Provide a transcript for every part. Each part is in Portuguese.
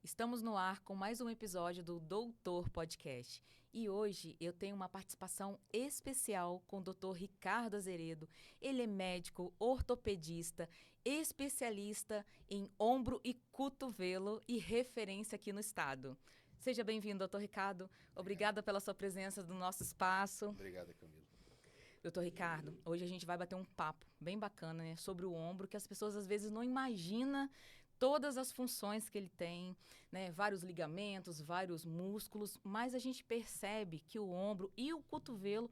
Estamos no ar com mais um episódio do Doutor Podcast. E hoje eu tenho uma participação especial com o Dr. Ricardo Azeredo. Ele é médico, ortopedista, especialista em ombro e cotovelo e referência aqui no estado. Seja bem-vindo, doutor Ricardo. Obrigada pela sua presença no nosso espaço. Obrigado, Camila. Doutor Ricardo, hoje a gente vai bater um papo bem bacana, né, sobre o ombro, que as pessoas às vezes não imaginam todas as funções que ele tem, né, vários ligamentos, vários músculos, mas a gente percebe que o ombro e o cotovelo,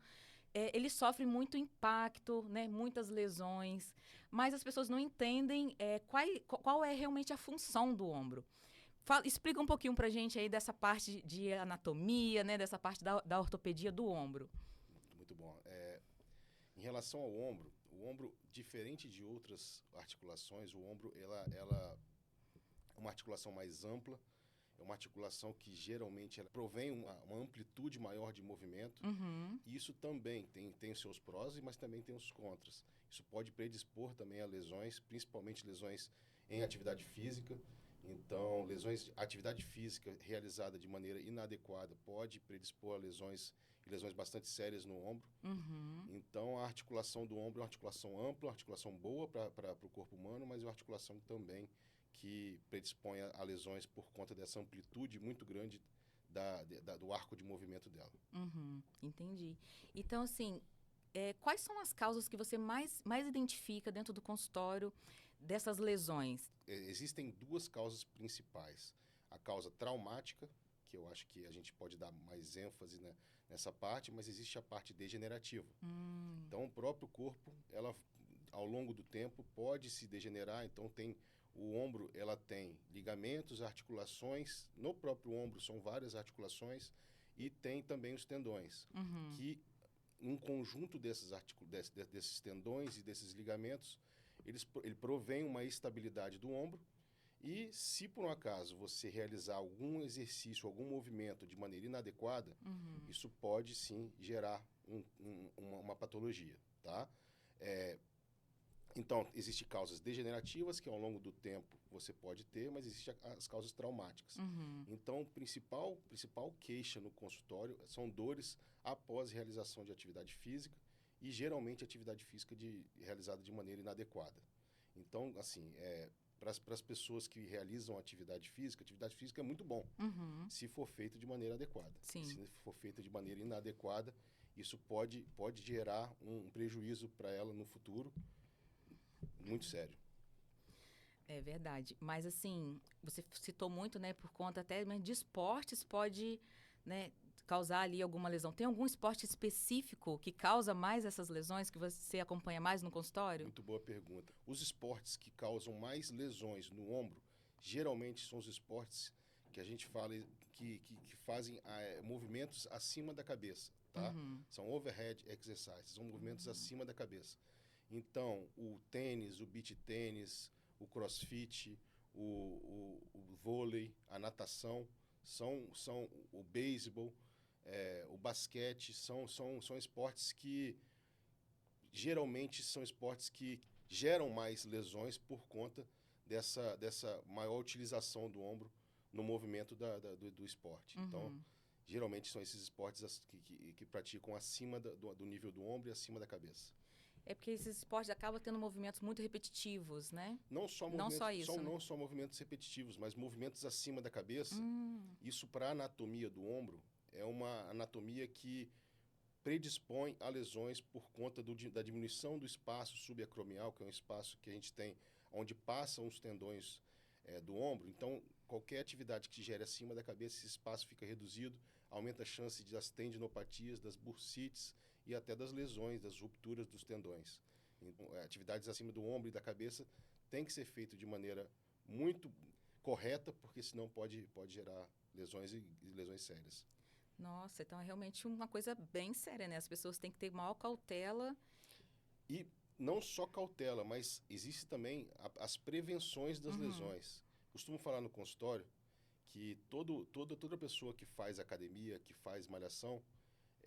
ele sofre muito impacto, né, muitas lesões, mas as pessoas não entendem qual é realmente a função do ombro. Explica um pouquinho pra gente aí dessa parte de anatomia, né, dessa parte da ortopedia do ombro. Muito bom. Em relação ao ombro, o ombro, diferente de outras articulações, o ombro ela é uma articulação mais ampla, é uma articulação que geralmente ela provém uma amplitude maior de movimento. E isso também tem os seus prós, mas também tem os contras. Isso pode predispor também a lesões, principalmente lesões em atividade física. Então, atividade física realizada de maneira inadequada pode predispor a lesões bastante sérias no ombro. Então, a articulação do ombro é uma articulação ampla, uma articulação boa para o corpo humano, mas é uma articulação também que predispõe a lesões por conta dessa amplitude muito grande do arco de movimento dela. Entendi. Então, assim, quais são as causas que você mais identifica dentro do consultório dessas lesões? Existem duas causas principais. A causa traumática, que eu acho que a gente pode dar mais ênfase, né, nessa parte, mas existe a parte degenerativa. Então, o próprio corpo, ela, ao longo do tempo, pode se degenerar. Então, o ombro, ela tem ligamentos, articulações. No próprio ombro são várias articulações e tem também os tendões, que um conjunto desses tendões e desses ligamentos, ele provém uma estabilidade do ombro. E se por um acaso você realizar algum exercício, algum movimento de maneira inadequada, isso pode sim gerar uma patologia, tá? Então, existem causas degenerativas que ao longo do tempo você pode ter, mas existem as causas traumáticas. Então, principal queixa no consultório são dores após realização de atividade física e geralmente atividade física realizada de maneira inadequada. Então, assim, para as pessoas que realizam atividade física é muito bom, se for feito de maneira adequada. Sim. Se for feito de maneira inadequada, isso pode gerar um prejuízo para ela no futuro, muito sério. É verdade. Mas, assim, você citou muito, né, por conta até de esportes pode, né, causar ali alguma lesão. Tem algum esporte específico que causa mais essas lesões, que você acompanha mais no consultório? Muito boa pergunta. Os esportes que causam mais lesões no ombro, geralmente são os esportes que a gente fala que fazem movimentos acima da cabeça, tá? São overhead exercises, são movimentos acima da cabeça. Então, o tênis, o beach tênis, o crossfit, o vôlei, a natação, são o beisebol, o basquete, são esportes que geralmente são esportes que geram mais lesões por conta dessa maior utilização do ombro no movimento do esporte. Então, geralmente são esses esportes que praticam acima do nível do ombro e acima da cabeça. É porque esses esportes acabam tendo movimentos muito repetitivos, né? Não só movimentos repetitivos, mas movimentos acima da cabeça. Isso, para a anatomia do ombro, é uma anatomia que predispõe a lesões por conta da diminuição do espaço subacromial, que é um espaço que a gente tem onde passam os tendões do ombro. Então, qualquer atividade que gere acima da cabeça, esse espaço fica reduzido, aumenta a chance das tendinopatias, das bursites e até das lesões, das rupturas dos tendões. Então, atividades acima do ombro e da cabeça tem que ser feito de maneira muito correta, porque senão pode gerar lesões e lesões sérias. Nossa, então é realmente uma coisa bem séria, né? As pessoas têm que ter maior cautela. E não só cautela, mas existe também as prevenções das lesões. Costumo falar no consultório que toda pessoa que faz academia, que faz malhação,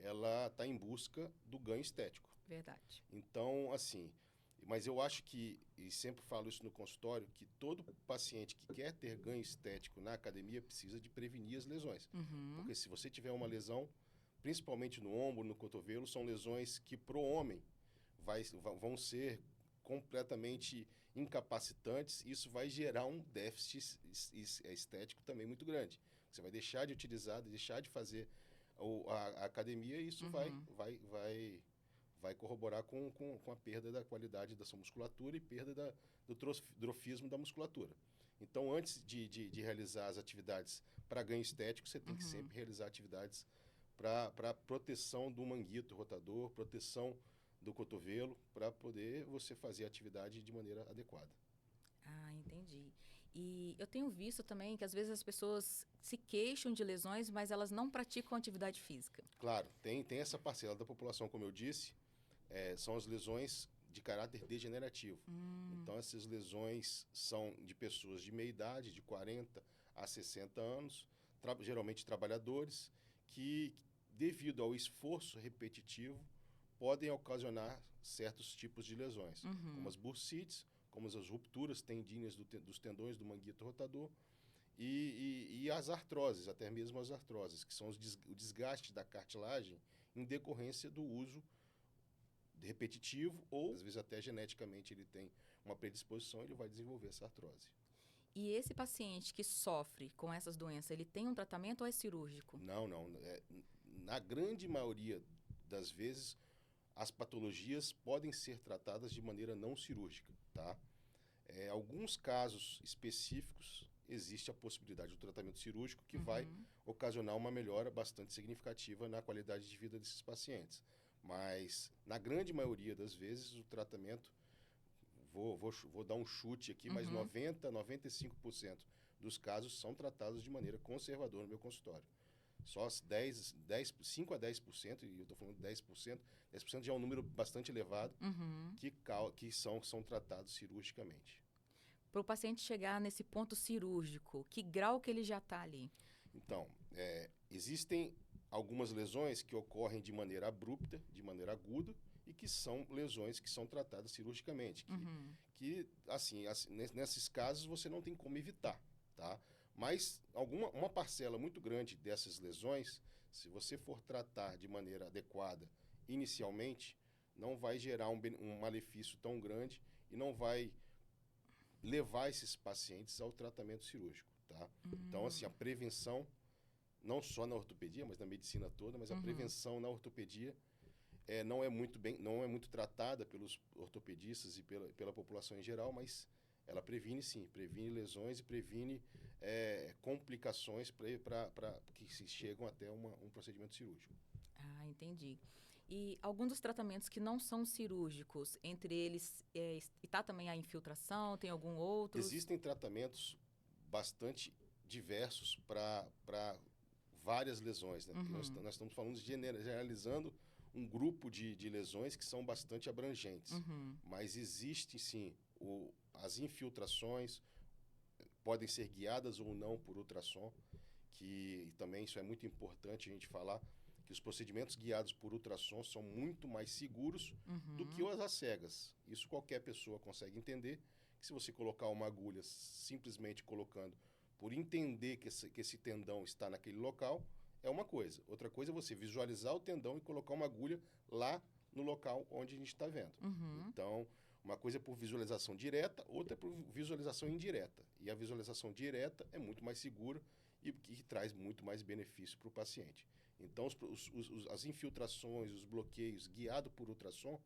ela está em busca do ganho estético. Verdade. Então, assim, Mas eu acho que, e sempre falo isso no consultório, que todo paciente que quer ter ganho estético na academia precisa de prevenir as lesões. Uhum. Porque se você tiver uma lesão, principalmente no ombro, no cotovelo, são lesões que pro homem vão ser completamente incapacitantes. Isso vai gerar um déficit estético também muito grande. Você vai deixar de utilizar, deixar de fazer a academia, e isso vai corroborar com a perda da qualidade da sua musculatura e perda do trofismo da musculatura. Então, antes de realizar as atividades para ganho estético, você tem que sempre realizar atividades para proteção do manguito rotador, proteção do cotovelo, para poder você fazer a atividade de maneira adequada. Ah, entendi. E eu tenho visto também que às vezes as pessoas se queixam de lesões, mas elas não praticam atividade física. Claro, tem essa parcela da população, como eu disse, são as lesões de caráter degenerativo. Então, essas lesões são de pessoas de meia idade, de 40 a 60 anos, geralmente trabalhadores, que, devido ao esforço repetitivo, podem ocasionar certos tipos de lesões, como as bursites, como as rupturas tendíneas dos tendões do manguito rotador e as artroses, até mesmo as artroses, que são o desgaste da cartilagem em decorrência do uso repetitivo, ou às vezes até geneticamente ele tem uma predisposição, ele vai desenvolver essa artrose. E esse paciente que sofre com essas doenças, ele tem um tratamento ou é cirúrgico? Não. Na grande maioria das vezes, as patologias podem ser tratadas de maneira não cirúrgica, tá? Alguns casos específicos, existe a possibilidade do tratamento cirúrgico que vai ocasionar uma melhora bastante significativa na qualidade de vida desses pacientes. Mas, na grande maioria das vezes, o tratamento, vou dar um chute aqui, mas 95% dos casos são tratados de maneira conservadora no meu consultório. Só 5 a 10%, e eu estou falando de 10%, 10% já é um número bastante elevado, que são tratados cirurgicamente. Para o paciente chegar nesse ponto cirúrgico, que grau que ele já está ali? Então, existem algumas lesões que ocorrem de maneira abrupta, de maneira aguda, e que são lesões que são tratadas cirurgicamente. Assim, nesses casos, você não tem como evitar, tá? Mas uma parcela muito grande dessas lesões, se você for tratar de maneira adequada inicialmente, não vai gerar um malefício tão grande e não vai levar esses pacientes ao tratamento cirúrgico, tá? Então, assim, a prevenção, não só na ortopedia, mas na medicina toda, mas a prevenção na ortopedia não é muito tratada pelos ortopedistas e pela população em geral, mas ela previne sim, previne lesões e previne complicações que se chegam até um procedimento cirúrgico. Ah, entendi. E alguns dos tratamentos que não são cirúrgicos, entre eles, está também a infiltração, tem algum outro? Existem tratamentos bastante diversos para várias lesões, né? Nós estamos falando generalizando um grupo de lesões que são bastante abrangentes. Mas existe sim as infiltrações, podem ser guiadas ou não por ultrassom, que também isso é muito importante a gente falar, que os procedimentos guiados por ultrassom são muito mais seguros do que as às cegas. Isso qualquer pessoa consegue entender, que se você colocar uma agulha simplesmente colocando por entender que esse tendão está naquele local, é uma coisa. Outra coisa é você visualizar o tendão e colocar uma agulha lá no local onde a gente está vendo. Então, uma coisa é por visualização direta, outra é por visualização indireta. E a visualização direta é muito mais segura e que traz muito mais benefício para o paciente. Então, as infiltrações, os bloqueios guiados por ultrassom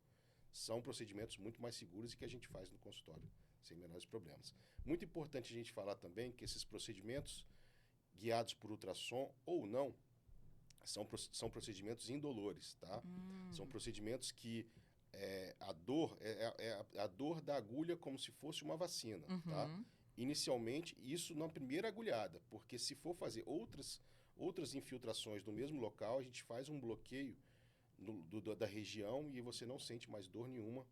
são procedimentos muito mais seguros e que a gente faz no consultório, sem menores problemas. Muito importante a gente falar também que esses procedimentos guiados por ultrassom ou não, são procedimentos indolores, tá? São procedimentos que a dor da agulha como se fosse uma vacina, tá? Inicialmente, isso na primeira agulhada, porque se for fazer outras infiltrações no mesmo local, a gente faz um bloqueio da região e você não sente mais dor nenhuma.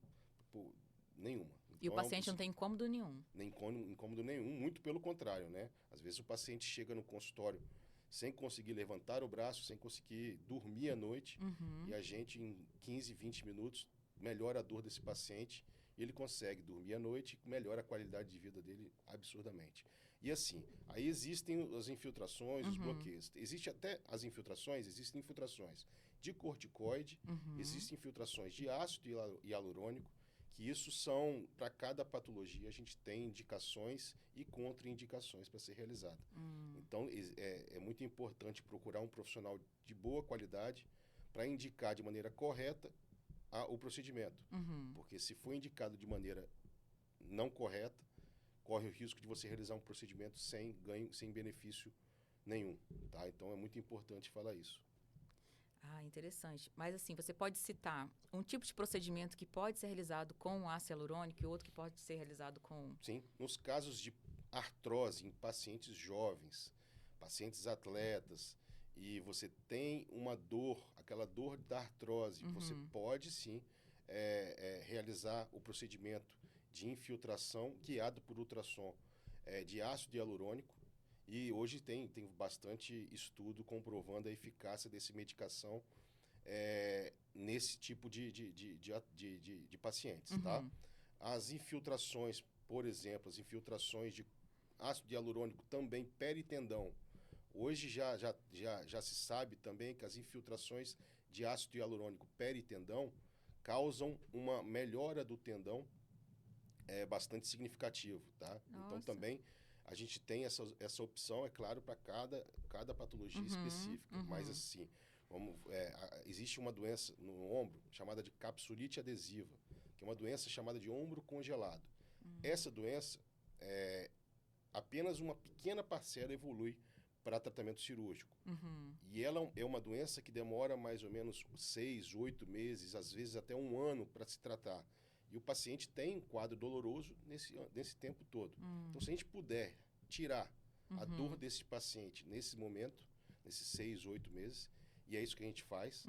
Nenhuma. E o paciente não tem incômodo nenhum? Nem incômodo nenhum, muito pelo contrário, né? Às vezes o paciente chega no consultório sem conseguir levantar o braço, sem conseguir dormir à noite, e a gente em 15, 20 minutos melhora a dor desse paciente e ele consegue dormir à noite e melhora a qualidade de vida dele absurdamente. E assim, aí existem as infiltrações, os bloqueios. Existe até as infiltrações, existem infiltrações de corticoide, existem infiltrações de ácido hialurônico, que isso são, para cada patologia, a gente tem indicações e contraindicações para ser realizada. Então, é muito importante procurar um profissional de boa qualidade para indicar de maneira correta o procedimento. Porque se for indicado de maneira não correta, corre o risco de você realizar um procedimento sem ganho, sem benefício nenhum. Tá? Então, é muito importante falar isso. Ah, interessante. Mas assim, você pode citar um tipo de procedimento que pode ser realizado com ácido hialurônico e outro que pode ser realizado com... Sim, nos casos de artrose em pacientes jovens, pacientes atletas, e você tem uma dor, aquela dor da artrose, você pode sim realizar o procedimento de infiltração guiado por ultrassom de ácido hialurônico. E hoje tem bastante estudo comprovando a eficácia dessa medicação nesse tipo de pacientes, tá? As infiltrações, por exemplo, as infiltrações de ácido hialurônico também peritendão. Hoje já se sabe também que as infiltrações de ácido hialurônico peritendão causam uma melhora do tendão bastante significativo, tá? Nossa. Então também a gente tem essa opção, é claro, para cada patologia específica. Mas assim, existe uma doença no ombro chamada de capsulite adesiva, que é uma doença chamada de ombro congelado. Essa doença, apenas uma pequena parcela evolui para tratamento cirúrgico. E ela é uma doença que demora mais ou menos 6, 8 meses, às vezes até 1 ano para se tratar. E o paciente tem um quadro doloroso nesse tempo todo. Então, se a gente puder tirar a dor desse paciente nesse momento, nesses 6, 8 meses, e é isso que a gente faz,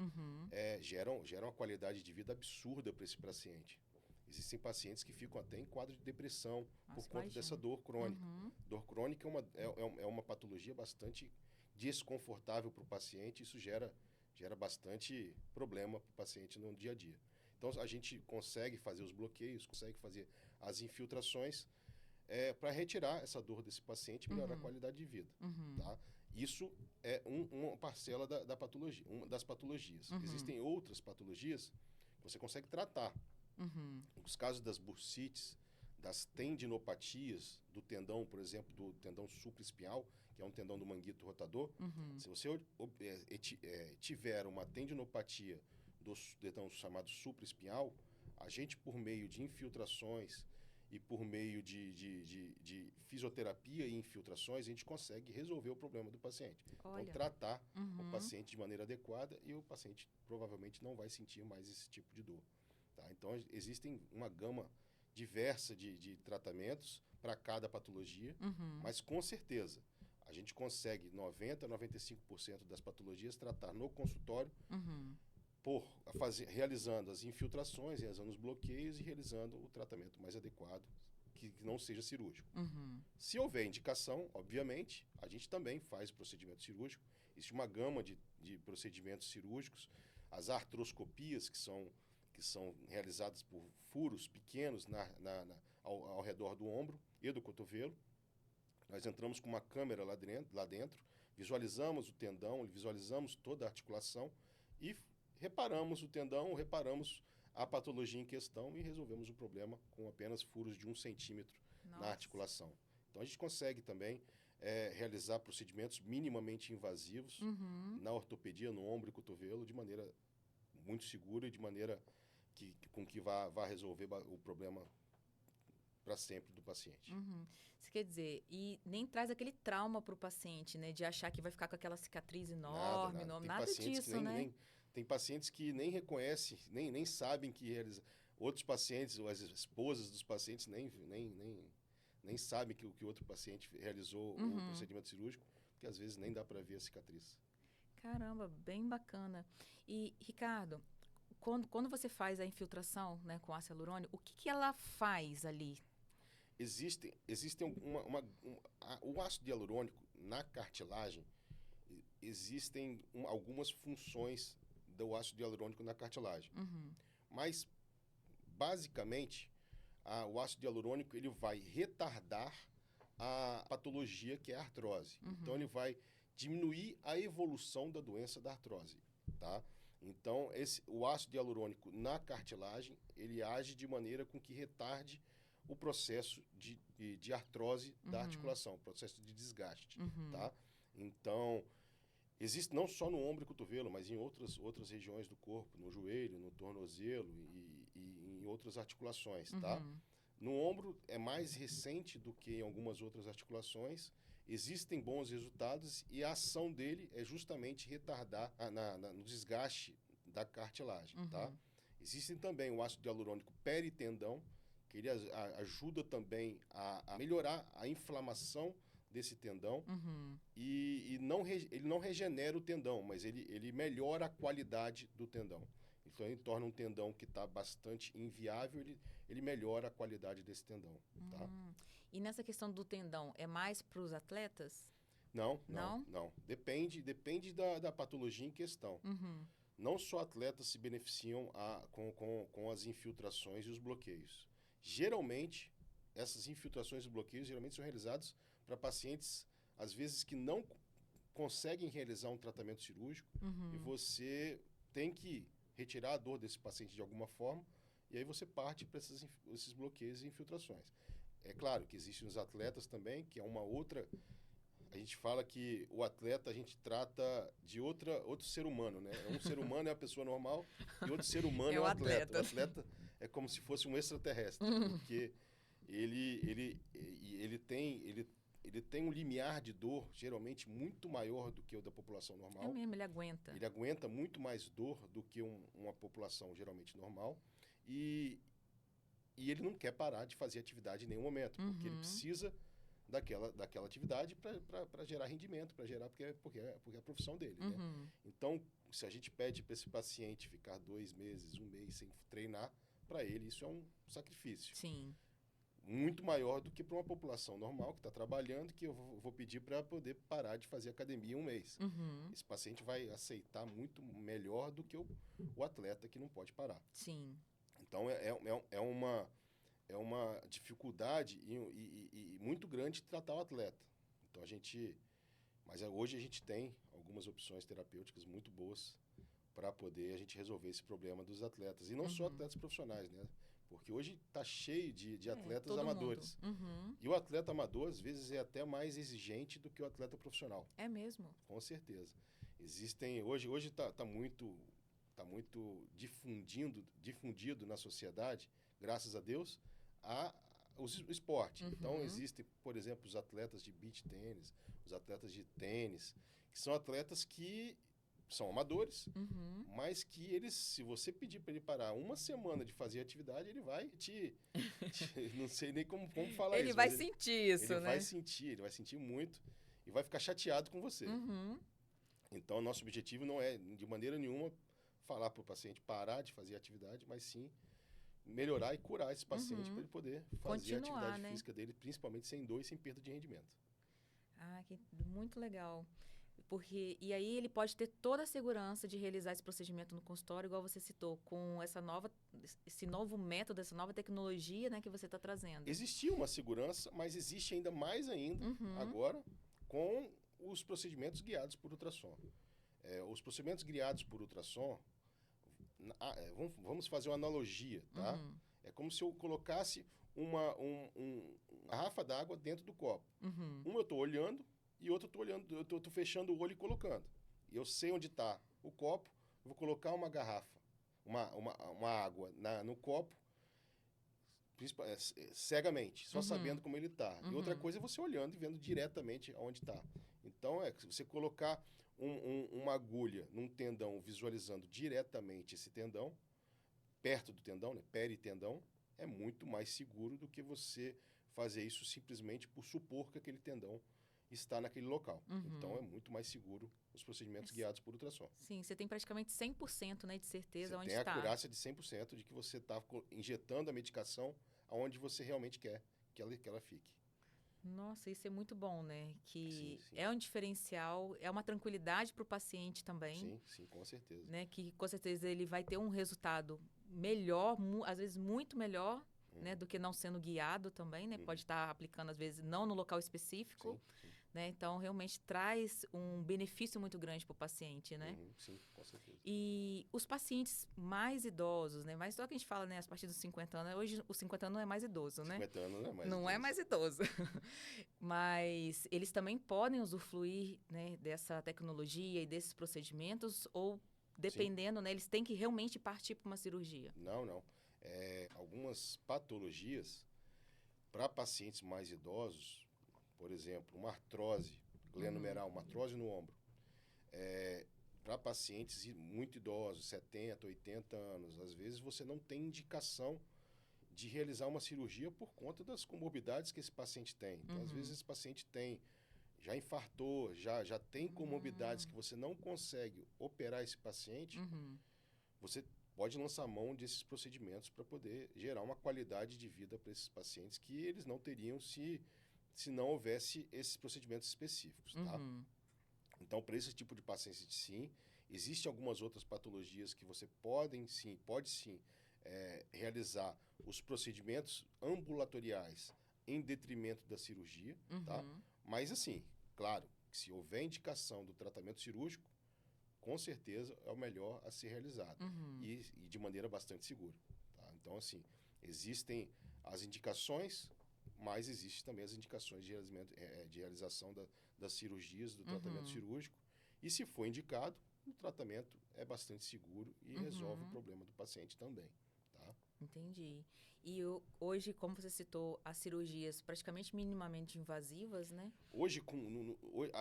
gera uma qualidade de vida absurda para esse paciente. Existem pacientes que ficam até em quadro de depressão por conta dessa dor crônica. Dor crônica é uma patologia bastante desconfortável para o paciente, isso gera bastante problema para o paciente no dia a dia. Então, a gente consegue fazer os bloqueios, consegue fazer as infiltrações para retirar essa dor desse paciente e melhorar a qualidade de vida. Tá? Isso é uma parcela da patologia, uma das patologias. Existem outras patologias que você consegue tratar. Os casos das bursites, das tendinopatias do tendão, por exemplo, do tendão supraespinhal, que é um tendão do manguito rotador, se você tiver uma tendinopatia do tendão chamado supraespinhal, a gente, por meio de infiltrações e por meio de fisioterapia e infiltrações, a gente consegue resolver o problema do paciente. Olha. Então, tratar o paciente de maneira adequada e o paciente provavelmente não vai sentir mais esse tipo de dor. Tá? Então, existem uma gama diversa de tratamentos para cada patologia, mas com certeza a gente consegue 90% a 95% das patologias tratar no consultório realizando as infiltrações, realizando os bloqueios e realizando o tratamento mais adequado, que não seja cirúrgico. Se houver indicação, obviamente, a gente também faz procedimento cirúrgico. Existe uma gama de procedimentos cirúrgicos, as artroscopias, que são realizadas por furos pequenos ao redor do ombro e do cotovelo. Nós entramos com uma câmera lá dentro, visualizamos o tendão, visualizamos toda a articulação e reparamos o tendão, reparamos a patologia em questão e resolvemos o problema com apenas furos de 1 centímetro na articulação. Então, a gente consegue também realizar procedimentos minimamente invasivos na ortopedia, no ombro e cotovelo, de maneira muito segura e de maneira com que vá resolver o problema para sempre do paciente. Isso quer dizer, e nem traz aquele trauma para o paciente, né? De achar que vai ficar com aquela cicatriz enorme, nada disso, né? Tem pacientes que nem reconhecem, nem sabem que eles... Outros pacientes, ou as esposas dos pacientes, nem sabem que o outro paciente realizou o procedimento cirúrgico, porque às vezes nem dá para ver a cicatriz. Caramba, bem bacana. E, Ricardo, quando você faz a infiltração, né, com ácido hialurônico, o que ela faz ali? O ácido hialurônico na cartilagem, existem algumas funções do ácido hialurônico na cartilagem. Mas, basicamente, o ácido hialurônico ele vai retardar a patologia que é a artrose. Então, ele vai diminuir a evolução da doença da artrose, tá? Então, o ácido hialurônico na cartilagem, ele age de maneira com que retarde o processo de artrose da articulação, o processo de desgaste, tá? Então, existe não só no ombro e cotovelo, mas em outras regiões do corpo, no joelho, no tornozelo e em outras articulações, tá? No ombro é mais recente do que em algumas outras articulações. Existem bons resultados e a ação dele é justamente retardar no desgaste da cartilagem, tá? Existem também o ácido hialurônico peritendão, que ele ajuda também a melhorar a inflamação desse tendão e ele não regenera o tendão, mas ele melhora a qualidade do tendão. Então, ele torna um tendão que está bastante inviável, ele melhora a qualidade desse tendão, tá? E nessa questão do tendão, é mais para os atletas? Não. Não? Depende da patologia em questão. Não só atletas se beneficiam com as infiltrações e os bloqueios. Geralmente, essas infiltrações e bloqueios geralmente são realizados para pacientes, às vezes, que não conseguem realizar um tratamento cirúrgico e você tem que retirar a dor desse paciente de alguma forma e aí você parte para esses bloqueios e infiltrações. É claro que existem os atletas também, que é uma outra... A gente fala que o atleta a gente trata de outro ser humano, né? Um ser humano é a pessoa normal e outro ser humano é o atleta. O atleta é como se fosse um extraterrestre, porque ele tem um limiar de dor geralmente muito maior do que o da população normal. É mesmo, ele aguenta. Ele aguenta muito mais dor do que uma população geralmente normal e ele não quer parar de fazer atividade em nenhum momento, porque ele precisa daquela atividade para gerar rendimento, porque é a profissão dele, né? Então, se a gente pede para esse paciente ficar 2 meses, 1 mês sem treinar, para ele isso é um sacrifício. Sim. Muito maior do que para uma população normal que está trabalhando, que eu vou pedir para poder parar de fazer academia 1 mês. Esse paciente vai aceitar muito melhor do que o atleta que não pode parar. Sim. Então, é uma dificuldade e muito grande de tratar o atleta. Então, mas hoje a gente tem algumas opções terapêuticas muito boas para poder a gente resolver esse problema dos atletas. E não só atletas profissionais, né? Porque hoje está cheio de atletas amadores. E o atleta amador, às vezes, é até mais exigente do que o atleta profissional. É mesmo? Com certeza. Hoje está muito difundido na sociedade, graças a Deus, o esporte. Então, existem, por exemplo, os atletas de beach tênis, os atletas de tênis, que são atletas que são amadores, mas que se você pedir para ele parar 1 semana de fazer atividade, ele vai não sei nem como falar ele isso. Vai sentir isso, ele né? Ele vai sentir muito e vai ficar chateado com você. Então, nosso objetivo não é, de maneira nenhuma, falar para o paciente parar de fazer atividade, mas sim melhorar e curar esse paciente para ele poder fazer a atividade física dele, principalmente sem dor e sem perda de rendimento. Muito legal. E aí ele pode ter toda a segurança de realizar esse procedimento no consultório, igual você citou, com esse novo método, essa nova tecnologia, né, que você está trazendo. Existia uma segurança, mas existe ainda mais ainda agora com os procedimentos guiados por ultrassom. Os procedimentos guiados por ultrassom, vamos fazer uma analogia, tá? É como se eu colocasse uma garrafa d'água dentro do copo. Eu estou olhando e outro eu estou fechando o olho e colocando. E eu sei onde está o copo, eu vou colocar uma garrafa, uma água no copo, cegamente, só sabendo como ele está. E outra coisa é você olhando e vendo diretamente onde está. Então, se você colocar uma agulha num tendão, visualizando diretamente esse tendão, perto do tendão, né, peritendão, é muito mais seguro do que você fazer isso simplesmente por supor que aquele tendão está naquele local. Então, é muito mais seguro os procedimentos guiados por ultrassom. Sim, você tem praticamente 100%, né, de certeza onde está. Você tem a está. acurácia de 100% de que você está injetando a medicação aonde você realmente quer que ela fique. Nossa, isso é muito bom, né? Que sim. É um diferencial, é uma tranquilidade para o paciente também. Sim, com certeza. Né? Que com certeza ele vai ter um resultado melhor, às vezes muito melhor, né, do que não sendo guiado também, né? Pode estar aplicando, às vezes, não no local específico, Sim. né? Então, realmente traz um benefício muito grande para o paciente, né? Sim, com certeza. E os pacientes mais idosos, né? Mais só que a gente fala, né, a partir dos 50 anos, hoje os 50 anos não é mais idoso, né? 50 anos não é mais Não é mais idoso. Mas eles também podem usufruir, né, dessa tecnologia e desses procedimentos ou, Sim. dependendo, né, eles têm que realmente partir para uma cirurgia. Não. Algumas patologias para pacientes mais idosos, por exemplo, uma artrose glenomerular, uma artrose no ombro, para pacientes muito idosos, 70, 80 anos, às vezes você não tem indicação de realizar uma cirurgia por conta das comorbidades que esse paciente tem. Então, às vezes esse paciente já infartou, já tem comorbidades que você não consegue operar esse paciente, você pode lançar mão desses procedimentos para poder gerar uma qualidade de vida para esses pacientes que eles não teriam se não houvesse esses procedimentos específicos, tá? Então, para esse tipo de paciente, sim, existem algumas outras patologias que você pode sim, realizar os procedimentos ambulatoriais em detrimento da cirurgia, tá? Mas, assim, claro, se houver indicação do tratamento cirúrgico, com certeza é o melhor a ser realizado e de maneira bastante segura, tá? Então, assim, existem as indicações, mas existem também as indicações de realização das cirurgias, do tratamento cirúrgico, e se for indicado, o tratamento é bastante seguro e resolve o problema do paciente também, tá? Entendi. E hoje, como você citou, as cirurgias praticamente minimamente invasivas, né? Hoje,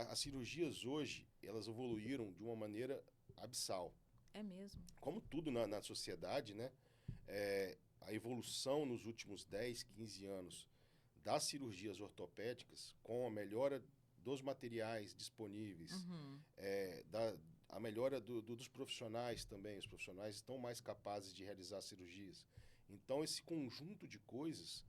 as cirurgias hoje, elas evoluíram de uma maneira abissal. É mesmo. Como tudo na sociedade, né? A evolução nos últimos 10, 15 anos das cirurgias ortopédicas, com a melhora dos materiais disponíveis, a melhora dos profissionais também, os profissionais estão mais capazes de realizar cirurgias. Então, esse conjunto de coisas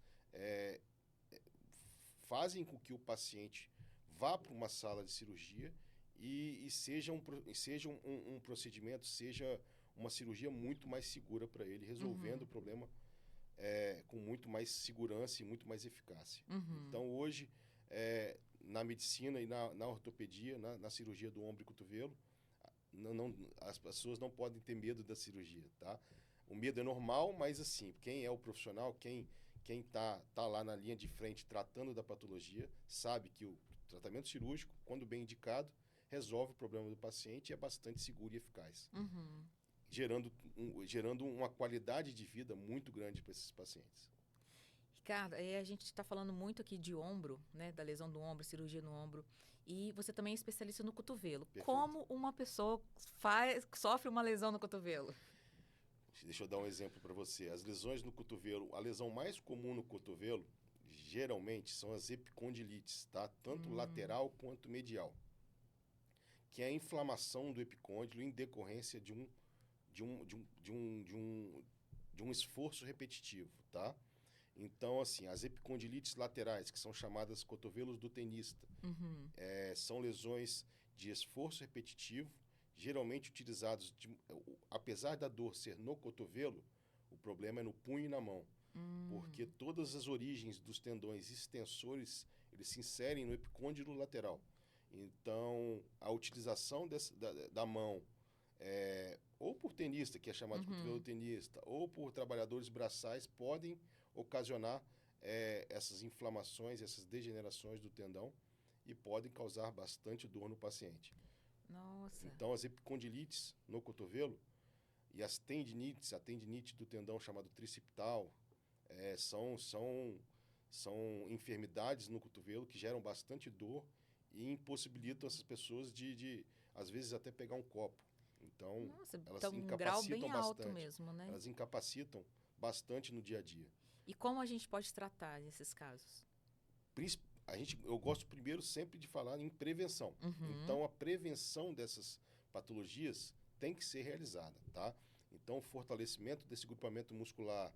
fazem com que o paciente vá para uma sala de cirurgia e seja um procedimento, seja uma cirurgia muito mais segura para ele, resolvendo o problema com muito mais segurança e muito mais eficácia. Então, hoje, na medicina e na ortopedia, na cirurgia do ombro e cotovelo, as pessoas não podem ter medo da cirurgia, tá? O medo é normal, mas assim, quem é o profissional, quem tá lá na linha de frente tratando da patologia, sabe que o tratamento cirúrgico, quando bem indicado, resolve o problema do paciente e é bastante seguro e eficaz, gerando uma qualidade de vida muito grande para esses pacientes. Ricardo, a gente está falando muito aqui de ombro, né, da lesão do ombro, cirurgia no ombro, e você também é especialista no cotovelo. Perfeito. Como uma pessoa sofre uma lesão no cotovelo? Deixa eu dar um exemplo para você. As lesões no cotovelo, a lesão mais comum no cotovelo, geralmente, são as epicondilites, tá? Tanto lateral quanto medial, que é a inflamação do epicôndilo em decorrência de um esforço repetitivo, tá? Então, assim, as epicondilites laterais, que são chamadas cotovelos do tenista, são lesões de esforço repetitivo, geralmente utilizados, apesar da dor ser no cotovelo, o problema é no punho e na mão, porque todas as origens dos tendões extensores, eles se inserem no epicôndilo lateral. Então, a utilização da mão, ou por tenista, que é chamado de cotovelo tenista, ou por trabalhadores braçais, podem ocasionar essas inflamações, essas degenerações do tendão e podem causar bastante dor no paciente. Nossa. Então, as epicondilites no cotovelo e as tendinites, a tendinite do tendão chamado tricipital, são enfermidades no cotovelo que geram bastante dor e impossibilitam essas pessoas de às vezes, até pegar um copo. Então, Nossa, elas então um grau bem incapacitam alto bastante. mesmo, né? Elas incapacitam bastante no dia a dia. E como a gente pode tratar esses casos? Eu gosto primeiro sempre de falar em prevenção. Então, a prevenção dessas patologias tem que ser realizada, tá? Então, o fortalecimento desse grupamento muscular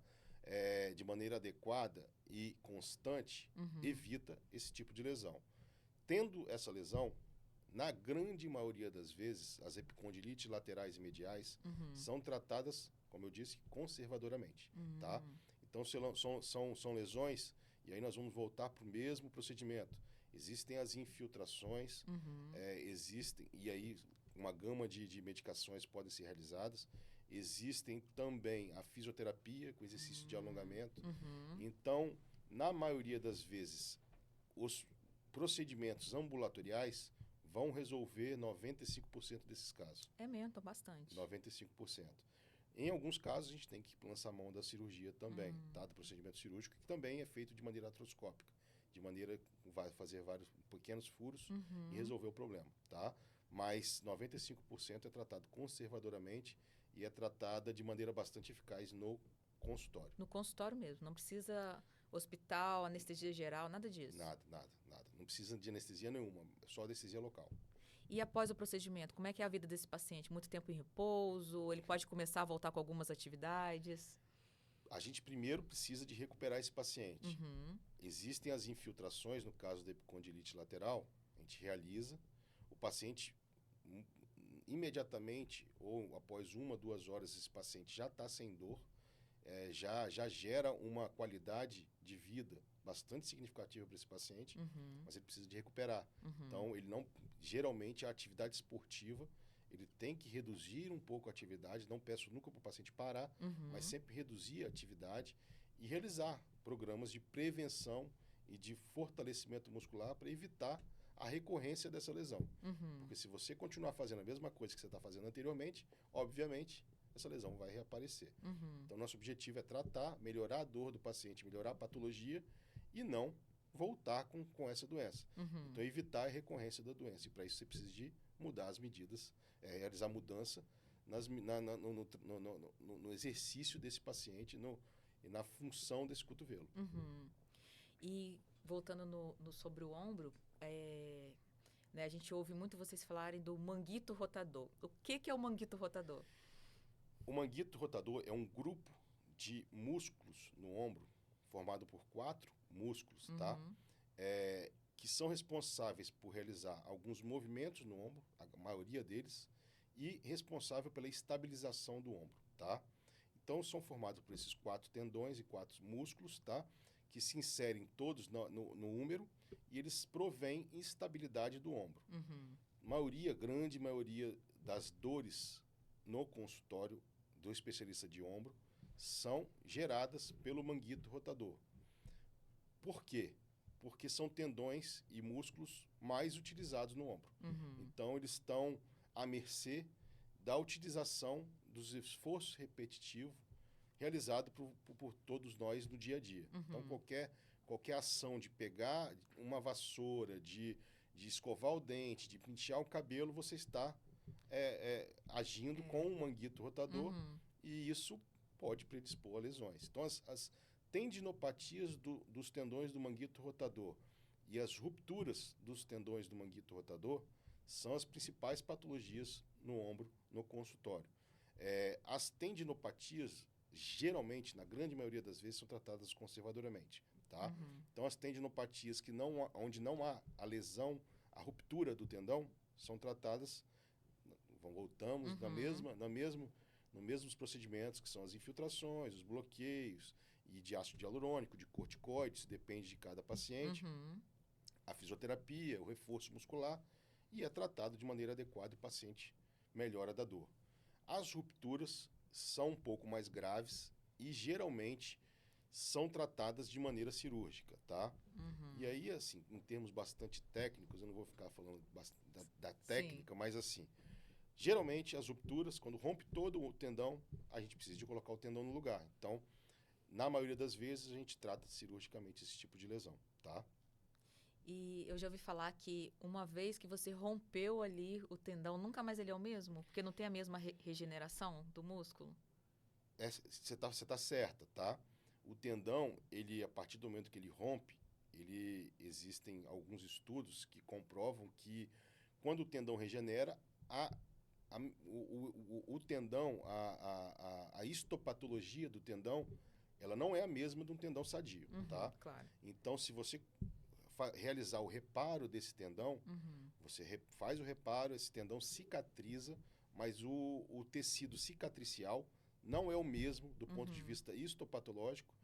de maneira adequada e constante evita esse tipo de lesão. Tendo essa lesão, na grande maioria das vezes, as epicondilites laterais e mediais são tratadas, como eu disse, conservadoramente, tá? Então, são lesões, e aí nós vamos voltar para o mesmo procedimento. Existem as infiltrações, e aí uma gama de medicações podem ser realizadas. Existem também a fisioterapia, com exercício de alongamento. Então, na maioria das vezes, os procedimentos ambulatoriais vão resolver 95% desses casos. É mesmo, bastante. 95%. Em alguns casos, a gente tem que lançar mão da cirurgia também, tá? Do procedimento cirúrgico, que também é feito de maneira artroscópica, de maneira que vai fazer vários pequenos furos e resolver o problema, tá? Mas 95% é tratado conservadoramente e é tratada de maneira bastante eficaz no consultório. No consultório mesmo, não precisa hospital, anestesia geral, nada disso? Nada. Não precisa de anestesia nenhuma, é só anestesia local. E após o procedimento, como é que é a vida desse paciente? Muito tempo em repouso? Ele pode começar a voltar com algumas atividades? A gente primeiro precisa de recuperar esse paciente. Existem as infiltrações, no caso da epicondilite lateral, a gente realiza. O paciente, imediatamente, ou após 1 a 2 horas, esse paciente já está sem dor, já gera uma qualidade de vida bastante significativa para esse paciente, mas ele precisa de recuperar. Então, geralmente, a atividade esportiva, ele tem que reduzir um pouco a atividade, não peço nunca para o paciente parar, mas sempre reduzir a atividade e realizar programas de prevenção e de fortalecimento muscular para evitar a recorrência dessa lesão. Porque se você continuar fazendo a mesma coisa que você está fazendo anteriormente, obviamente, essa lesão vai reaparecer. Então, nosso objetivo é tratar, melhorar a dor do paciente, melhorar a patologia e não voltar com essa doença. Então, evitar a recorrência da doença. E para isso você precisa de mudar as medidas, realizar mudança no exercício desse paciente e na função desse cotovelo. E voltando sobre o ombro, né, a gente ouve muito vocês falarem do manguito rotador. O que é o manguito rotador? O manguito rotador é um grupo de músculos no ombro, formado por 4 músculos, tá? Que são responsáveis por realizar alguns movimentos no ombro, a maioria deles, e responsável pela estabilização do ombro, tá? Então, são formados por esses 4 tendões e 4 músculos, tá? Que se inserem todos no húmero e eles provêm estabilidade do ombro. Grande maioria das dores no consultório do especialista de ombro são geradas pelo manguito rotador. Por quê? Porque são tendões e músculos mais utilizados no ombro. Então, eles estão à mercê da utilização dos esforços repetitivos realizados por todos nós no dia a dia. Então, qualquer ação de pegar uma vassoura, de escovar o dente, de pentear o cabelo, você está agindo com um manguito rotador e isso pode predispor a lesões. Então, as tendinopatias dos tendões do manguito rotador e as rupturas dos tendões do manguito rotador são as principais patologias no ombro, no consultório. As tendinopatias, geralmente, na grande maioria das vezes, são tratadas conservadoramente, tá? Então, as tendinopatias onde não há a lesão, a ruptura do tendão, são tratadas, voltamos nos mesmos procedimentos, que são as infiltrações, os bloqueios, e de ácido hialurônico, de corticoides, depende de cada paciente, a fisioterapia, o reforço muscular, e é tratado de maneira adequada e o paciente melhora da dor. As rupturas são um pouco mais graves e geralmente são tratadas de maneira cirúrgica, tá? E aí, assim, em termos bastante técnicos, eu não vou ficar falando da técnica, mas assim, geralmente as rupturas, quando rompe todo o tendão, a gente precisa de colocar o tendão no lugar. Então, na maioria das vezes, a gente trata cirurgicamente esse tipo de lesão, tá? E eu já ouvi falar que uma vez que você rompeu ali o tendão, nunca mais ele é o mesmo? Porque não tem a mesma regeneração do músculo? Você tá certa, tá? O tendão, a partir do momento que ele rompe, existem alguns estudos que comprovam que quando o tendão regenera, o tendão, a histopatologia do tendão, ela não é a mesma de um tendão sadio, tá? Claro. Então, se você realizar o reparo desse tendão, você faz o reparo, esse tendão cicatriza, mas o tecido cicatricial não é o mesmo do ponto de vista histopatológico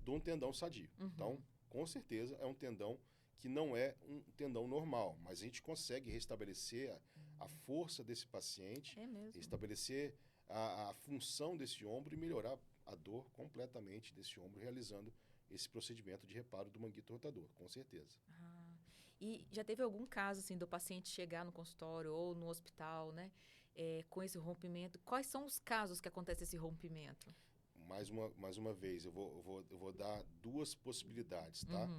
de um tendão sadio. Então, com certeza, é um tendão que não é um tendão normal, mas a gente consegue restabelecer a força desse paciente, É mesmo. restabelecer a função desse ombro e melhorar a dor completamente desse ombro, realizando esse procedimento de reparo do manguito rotador, com certeza. Ah, e já teve algum caso, assim, do paciente chegar no consultório ou no hospital, né, com esse rompimento? Quais são os casos que acontece esse rompimento? Mais uma vez, eu vou dar duas possibilidades, tá?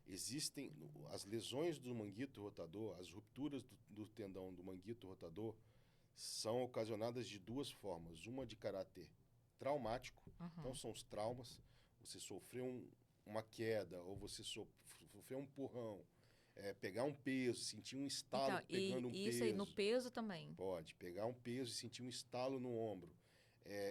Existem as lesões do manguito rotador, as rupturas do tendão do manguito rotador são ocasionadas de duas formas. Uma de caráter traumático, então são os traumas. Você sofreu uma queda ou você sofreu um empurrão, pegar um peso, sentir um estalo Então, pegando um e isso aí no peso. peso também? Pode pegar um peso e sentir um estalo no ombro.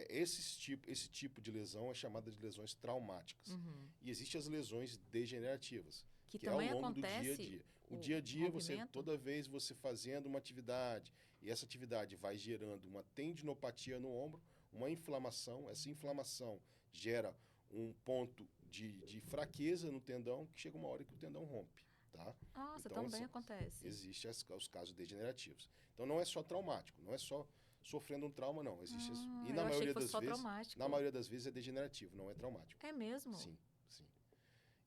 Esse tipo de lesão é chamada de lesões traumáticas. E existem as lesões degenerativas, Que que é ao também longo do dia a acontece dia. O o dia a dia, rompimento? toda vez você fazendo uma atividade, e essa atividade vai gerando uma tendinopatia no ombro, uma inflamação, essa inflamação gera um ponto de fraqueza no tendão, que chega uma hora que o tendão rompe, tá? Nossa, Então, também acontece. existem os casos degenerativos. Então, não é só traumático, não é só sofrendo um trauma, não. E Eu achei que fosse só traumático. na maioria das vezes é degenerativo, não é traumático. É mesmo? Sim, sim.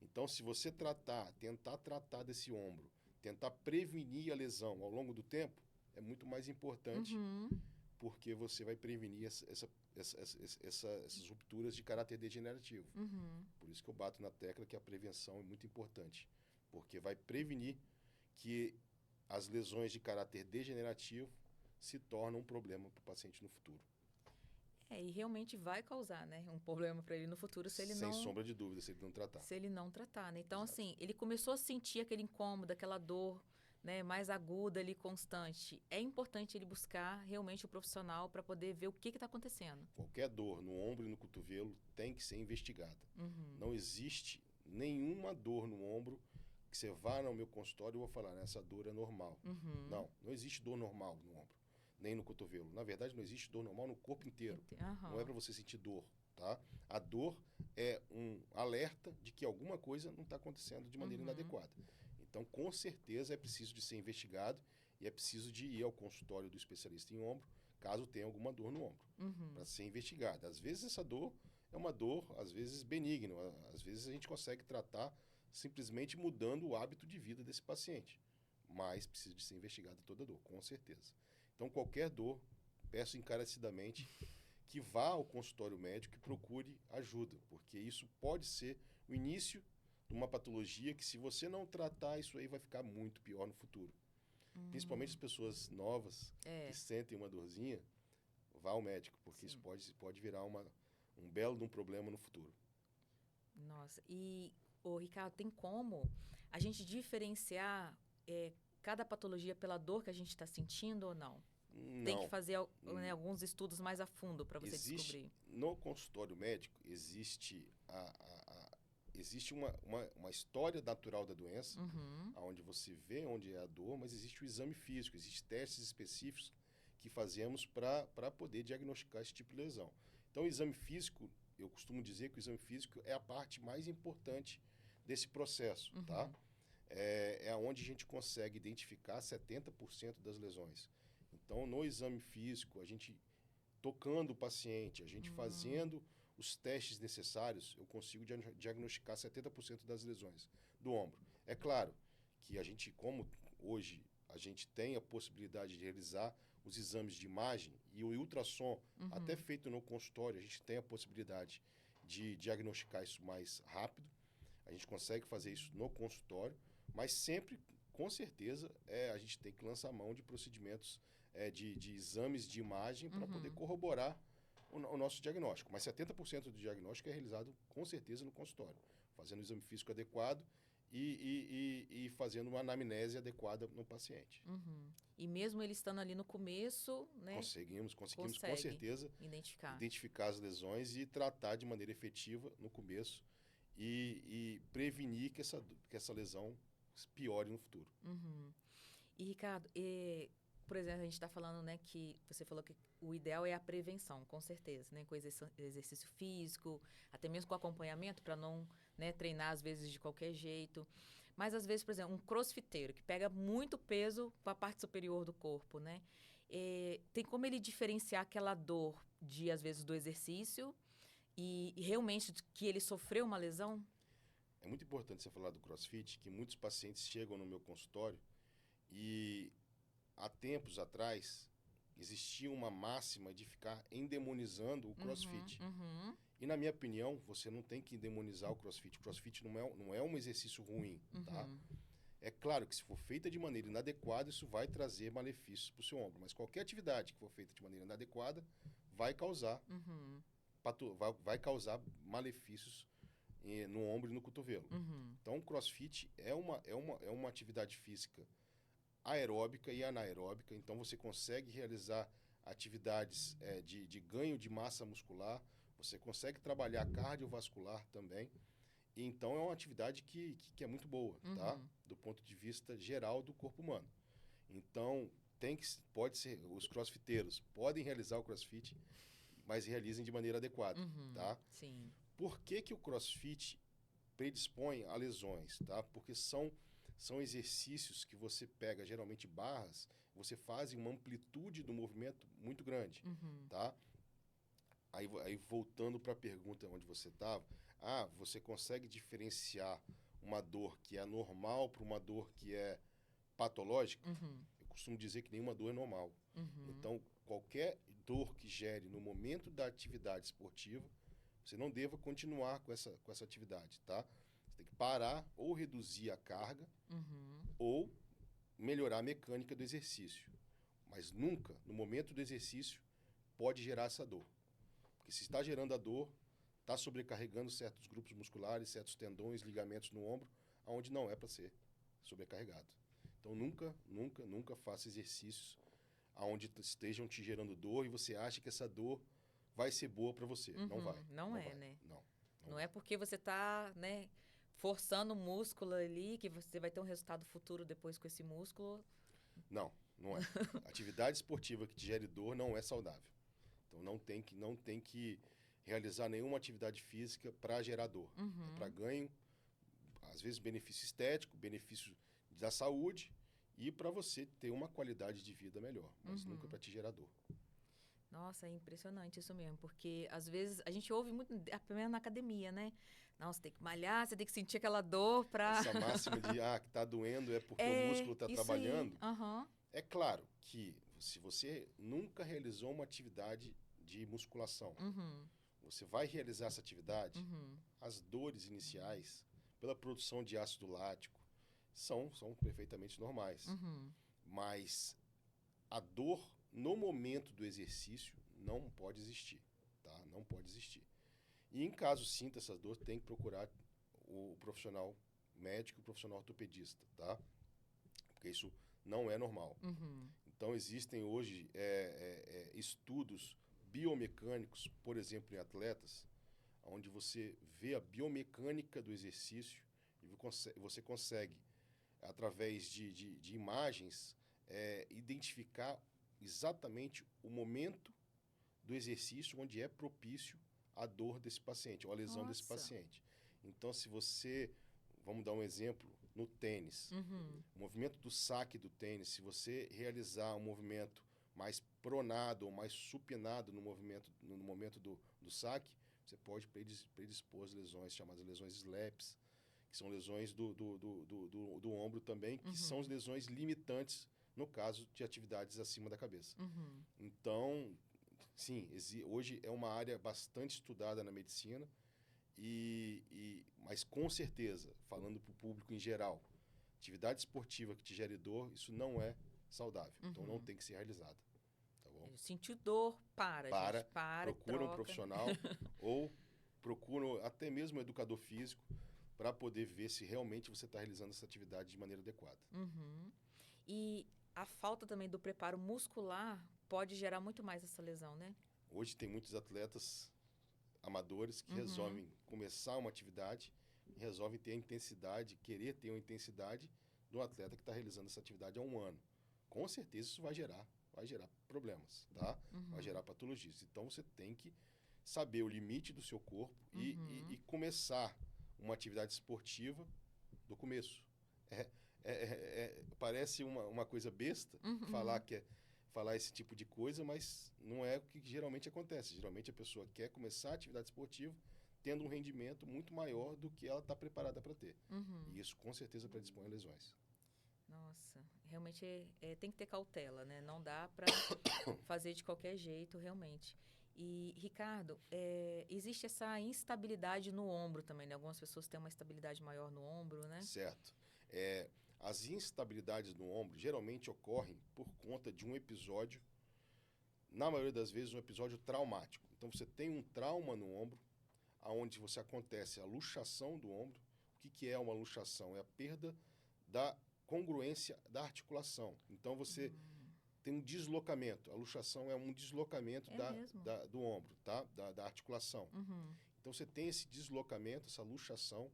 Então, se você tentar tratar desse ombro, tentar prevenir a lesão ao longo do tempo, é muito mais importante, porque você vai prevenir essas rupturas de caráter degenerativo. Por isso que eu bato na tecla que a prevenção é muito importante, porque vai prevenir que as lesões de caráter degenerativo se tornam um problema para o paciente no futuro. E realmente vai causar, né, um problema para ele no futuro se ele não... Sem sombra de dúvida, se ele não tratar. Se ele não tratar, né? Então, Exato. assim, ele começou a sentir aquele incômodo, aquela dor, né, mais aguda ali, constante. É importante ele buscar realmente o profissional para poder ver o que está acontecendo. Qualquer dor no ombro e no cotovelo tem que ser investigada. Não existe nenhuma dor no ombro que você vá no meu consultório e eu vou falar, essa dor é normal. Não existe dor normal no ombro, nem no cotovelo. Na verdade, não existe dor normal no corpo inteiro. Não é para você sentir dor, tá? A dor é um alerta de que alguma coisa não está acontecendo de maneira inadequada. Então, com certeza, é preciso de ser investigado e é preciso de ir ao consultório do especialista em ombro, caso tenha alguma dor no ombro, para ser investigada. Às vezes, essa dor é uma dor, às vezes, benigna. Às vezes, a gente consegue tratar simplesmente mudando o hábito de vida desse paciente. Mas precisa de ser investigada toda dor, com certeza. Então, qualquer dor, peço encarecidamente que vá ao consultório médico e procure ajuda, porque isso pode ser o início de uma patologia que, se você não tratar, isso aí vai ficar muito pior no futuro. Principalmente as pessoas novas que sentem uma dorzinha, vá ao médico, porque isso pode virar um belo de um problema no futuro. Nossa, e, Ricardo, tem como a gente diferenciar cada patologia pela dor que a gente está sentindo ou não? Não. Tem que fazer alguns estudos mais a fundo para você descobrir. No consultório médico, existe uma história natural da doença, onde você vê onde é a dor, mas existe o exame físico, existem testes específicos que fazemos para poder diagnosticar esse tipo de lesão. Então, o exame físico, eu costumo dizer que o exame físico é a parte mais importante desse processo, tá? É onde a gente consegue identificar 70% das lesões. Então, no exame físico, a gente tocando o paciente, a gente fazendo os testes necessários, eu consigo diagnosticar 70% das lesões do ombro. É claro que a gente, como hoje a gente tem a possibilidade de realizar os exames de imagem e o ultrassom, até feito no consultório, a gente tem a possibilidade de diagnosticar isso mais rápido. A gente consegue fazer isso no consultório, mas sempre, com certeza, a gente tem que lançar mão de procedimentos de exames de imagem para poder corroborar o nosso diagnóstico. Mas 70% do diagnóstico é realizado, com certeza, no consultório, fazendo o exame físico adequado e fazendo uma anamnese adequada no paciente. E mesmo ele estando ali no começo, né? Conseguimos com certeza identificar as lesões e tratar de maneira efetiva no começo e prevenir que essa lesão piore no futuro. E, Ricardo, por exemplo, a gente está falando, né, que você falou que o ideal é a prevenção, com certeza, né, com exercício físico, até mesmo com acompanhamento, para não, né, treinar às vezes de qualquer jeito. Mas às vezes, por exemplo, um crossfiteiro que pega muito peso para a parte superior do corpo, né, tem como ele diferenciar aquela dor de, às vezes, do exercício e realmente que ele sofreu uma lesão? É muito importante você falar do CrossFit, que muitos pacientes chegam no meu consultório e há tempos atrás existia uma máxima de ficar endemonizando o CrossFit. Uhum, E na minha opinião, você não tem que endemonizar o CrossFit. O CrossFit não é um exercício ruim, tá? uhum, É claro que se for feita de maneira inadequada, isso vai trazer malefícios para o seu ombro. Mas qualquer atividade que for feita de maneira inadequada vai causar, uhum, vai causar malefícios no ombro e no cotovelo. uhum. Então, o CrossFit é uma atividade física aeróbica e anaeróbica. Então, você consegue realizar atividades de ganho de massa muscular, você consegue trabalhar cardiovascular também. E então, é uma atividade que é muito boa, tá? Uhum. Do ponto de vista geral do corpo humano. Então, pode ser, os crossfiteiros podem realizar o crossfit, mas realizem de maneira adequada, Uhum, tá? sim. Por que o CrossFit predispõe a lesões, tá? Porque são exercícios que você pega, geralmente barras, você faz em uma amplitude do movimento muito grande, Uhum. tá? Aí voltando para a pergunta onde você estava, você consegue diferenciar uma dor que é normal para uma dor que é patológica? Uhum. Eu costumo dizer que nenhuma dor é normal. Uhum. Então, qualquer dor que gere no momento da atividade esportiva, você não deva continuar com essa atividade, tá? Você tem que parar ou reduzir a carga Uhum. ou melhorar a mecânica do exercício. Mas nunca, no momento do exercício, pode gerar essa dor. Porque se está gerando a dor, está sobrecarregando certos grupos musculares, certos tendões, ligamentos no ombro, aonde não é para ser sobrecarregado. Então, nunca faça exercícios aonde estejam te gerando dor e você acha que essa dor vai ser boa para você. Não vai. Uhum. Não Não é, vai. né? Não Não vai. é porque você tá, né, forçando o músculo ali que você vai ter um resultado futuro depois com esse músculo. Não é. Atividade esportiva que te gere dor não é saudável. Então não tem que realizar nenhuma atividade física para gerar dor. É para Uhum. ganho, às vezes benefício estético, benefício da saúde e para você ter uma qualidade de vida melhor, mas nunca Uhum. para te gerar dor. Nossa, é impressionante isso mesmo, porque às vezes a gente ouve muito, primeiro na academia, né? Não, você tem que malhar, você tem que sentir aquela dor pra. Essa máxima de que tá doendo é porque o É, músculo está isso aí. trabalhando. Aham. É claro que se você nunca realizou uma atividade de musculação, Uhum. você vai realizar essa atividade, Uhum. as dores iniciais, pela produção de ácido lático, são perfeitamente normais. Uhum. Mas a dor no momento do exercício não pode existir, tá? Não pode existir. E em caso sinta essa dor, tem que procurar o profissional médico, o profissional ortopedista, tá? Porque isso não é normal. Uhum. Então, existem hoje estudos biomecânicos, por exemplo, em atletas, onde você vê a biomecânica do exercício e você consegue, através de imagens, identificar exatamente o momento do exercício onde é propício a dor desse paciente, ou a lesão desse Nossa. paciente. Então, se você, vamos dar um exemplo, no tênis, Uhum. o movimento do saque do tênis, se você realizar um movimento mais pronado ou mais supinado no momento do saque, você pode predispor as lesões chamadas lesões SLAPs, que são lesões do ombro também, que são as Uhum. lesões limitantes no caso de atividades acima da cabeça. Uhum. Então, sim, hoje é uma área bastante estudada na medicina, mas com certeza, falando para o público em geral, atividade esportiva que te gere dor, isso não é saudável. Então não Uhum. tem que ser realizada. Tá bom? Sentiu dor, para, gente. Para, Para, procura um troca. profissional ou procura até mesmo um educador físico para poder ver se realmente você está realizando essa atividade de maneira adequada. Uhum. E a falta também do preparo muscular pode gerar muito mais essa lesão, né? Hoje tem muitos atletas amadores que Uhum. resolvem começar uma atividade e resolvem ter a intensidade, querer ter uma intensidade do atleta que está realizando essa atividade há um ano. com certeza isso vai gerar problemas, tá? Uhum. Vai gerar patologias. Então você tem que saber o limite do seu corpo e começar uma atividade esportiva do começo. Parece uma coisa besta falar falar esse tipo de coisa, mas não é o que geralmente acontece. Geralmente a pessoa quer começar a atividade esportiva tendo um rendimento muito maior do que ela está preparada para ter. E isso com certeza predispõe a lesões. Nossa, realmente tem que ter cautela, né? Não dá para fazer de qualquer jeito, realmente. E, Ricardo, existe essa instabilidade no ombro também, né? Algumas pessoas têm uma estabilidade maior no ombro, né? Certo. As instabilidades no ombro geralmente ocorrem por conta de um episódio, na maioria das vezes, um episódio traumático. Então você tem um trauma no ombro, onde você acontece a luxação do ombro. O que é uma luxação? É a perda da congruência da articulação. Então você tem um deslocamento. A luxação é um deslocamento do ombro, tá? Da articulação. Então você tem esse deslocamento, essa luxação,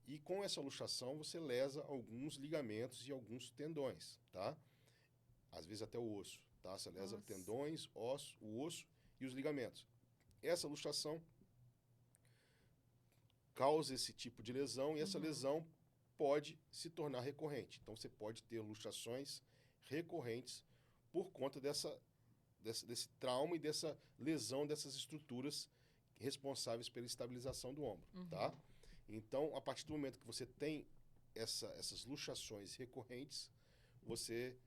e com essa luxação você lesa alguns ligamentos e alguns tendões, tá? Às vezes até o osso, tá? Você lesa tendões, o osso e os ligamentos. Essa luxação causa esse tipo de lesão e essa lesão pode se tornar recorrente. Então você pode ter luxações recorrentes por conta desse trauma e dessa lesão dessas estruturas responsáveis pela estabilização do ombro, tá? Então, a partir do momento que você tem essas luxações recorrentes, você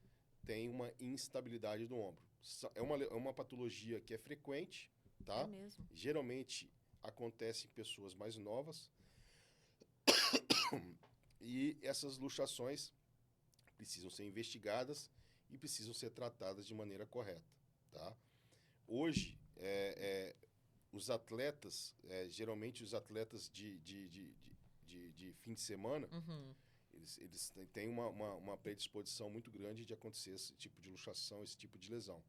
tem uma instabilidade do ombro. É uma patologia que é frequente, tá? É mesmo. Geralmente acontece em pessoas mais novas. E essas luxações precisam ser investigadas e precisam ser tratadas de maneira correta, tá? Hoje, os atletas, geralmente os atletas de fim de semana, eles têm uma predisposição muito grande de acontecer esse tipo de luxação, esse tipo de lesão,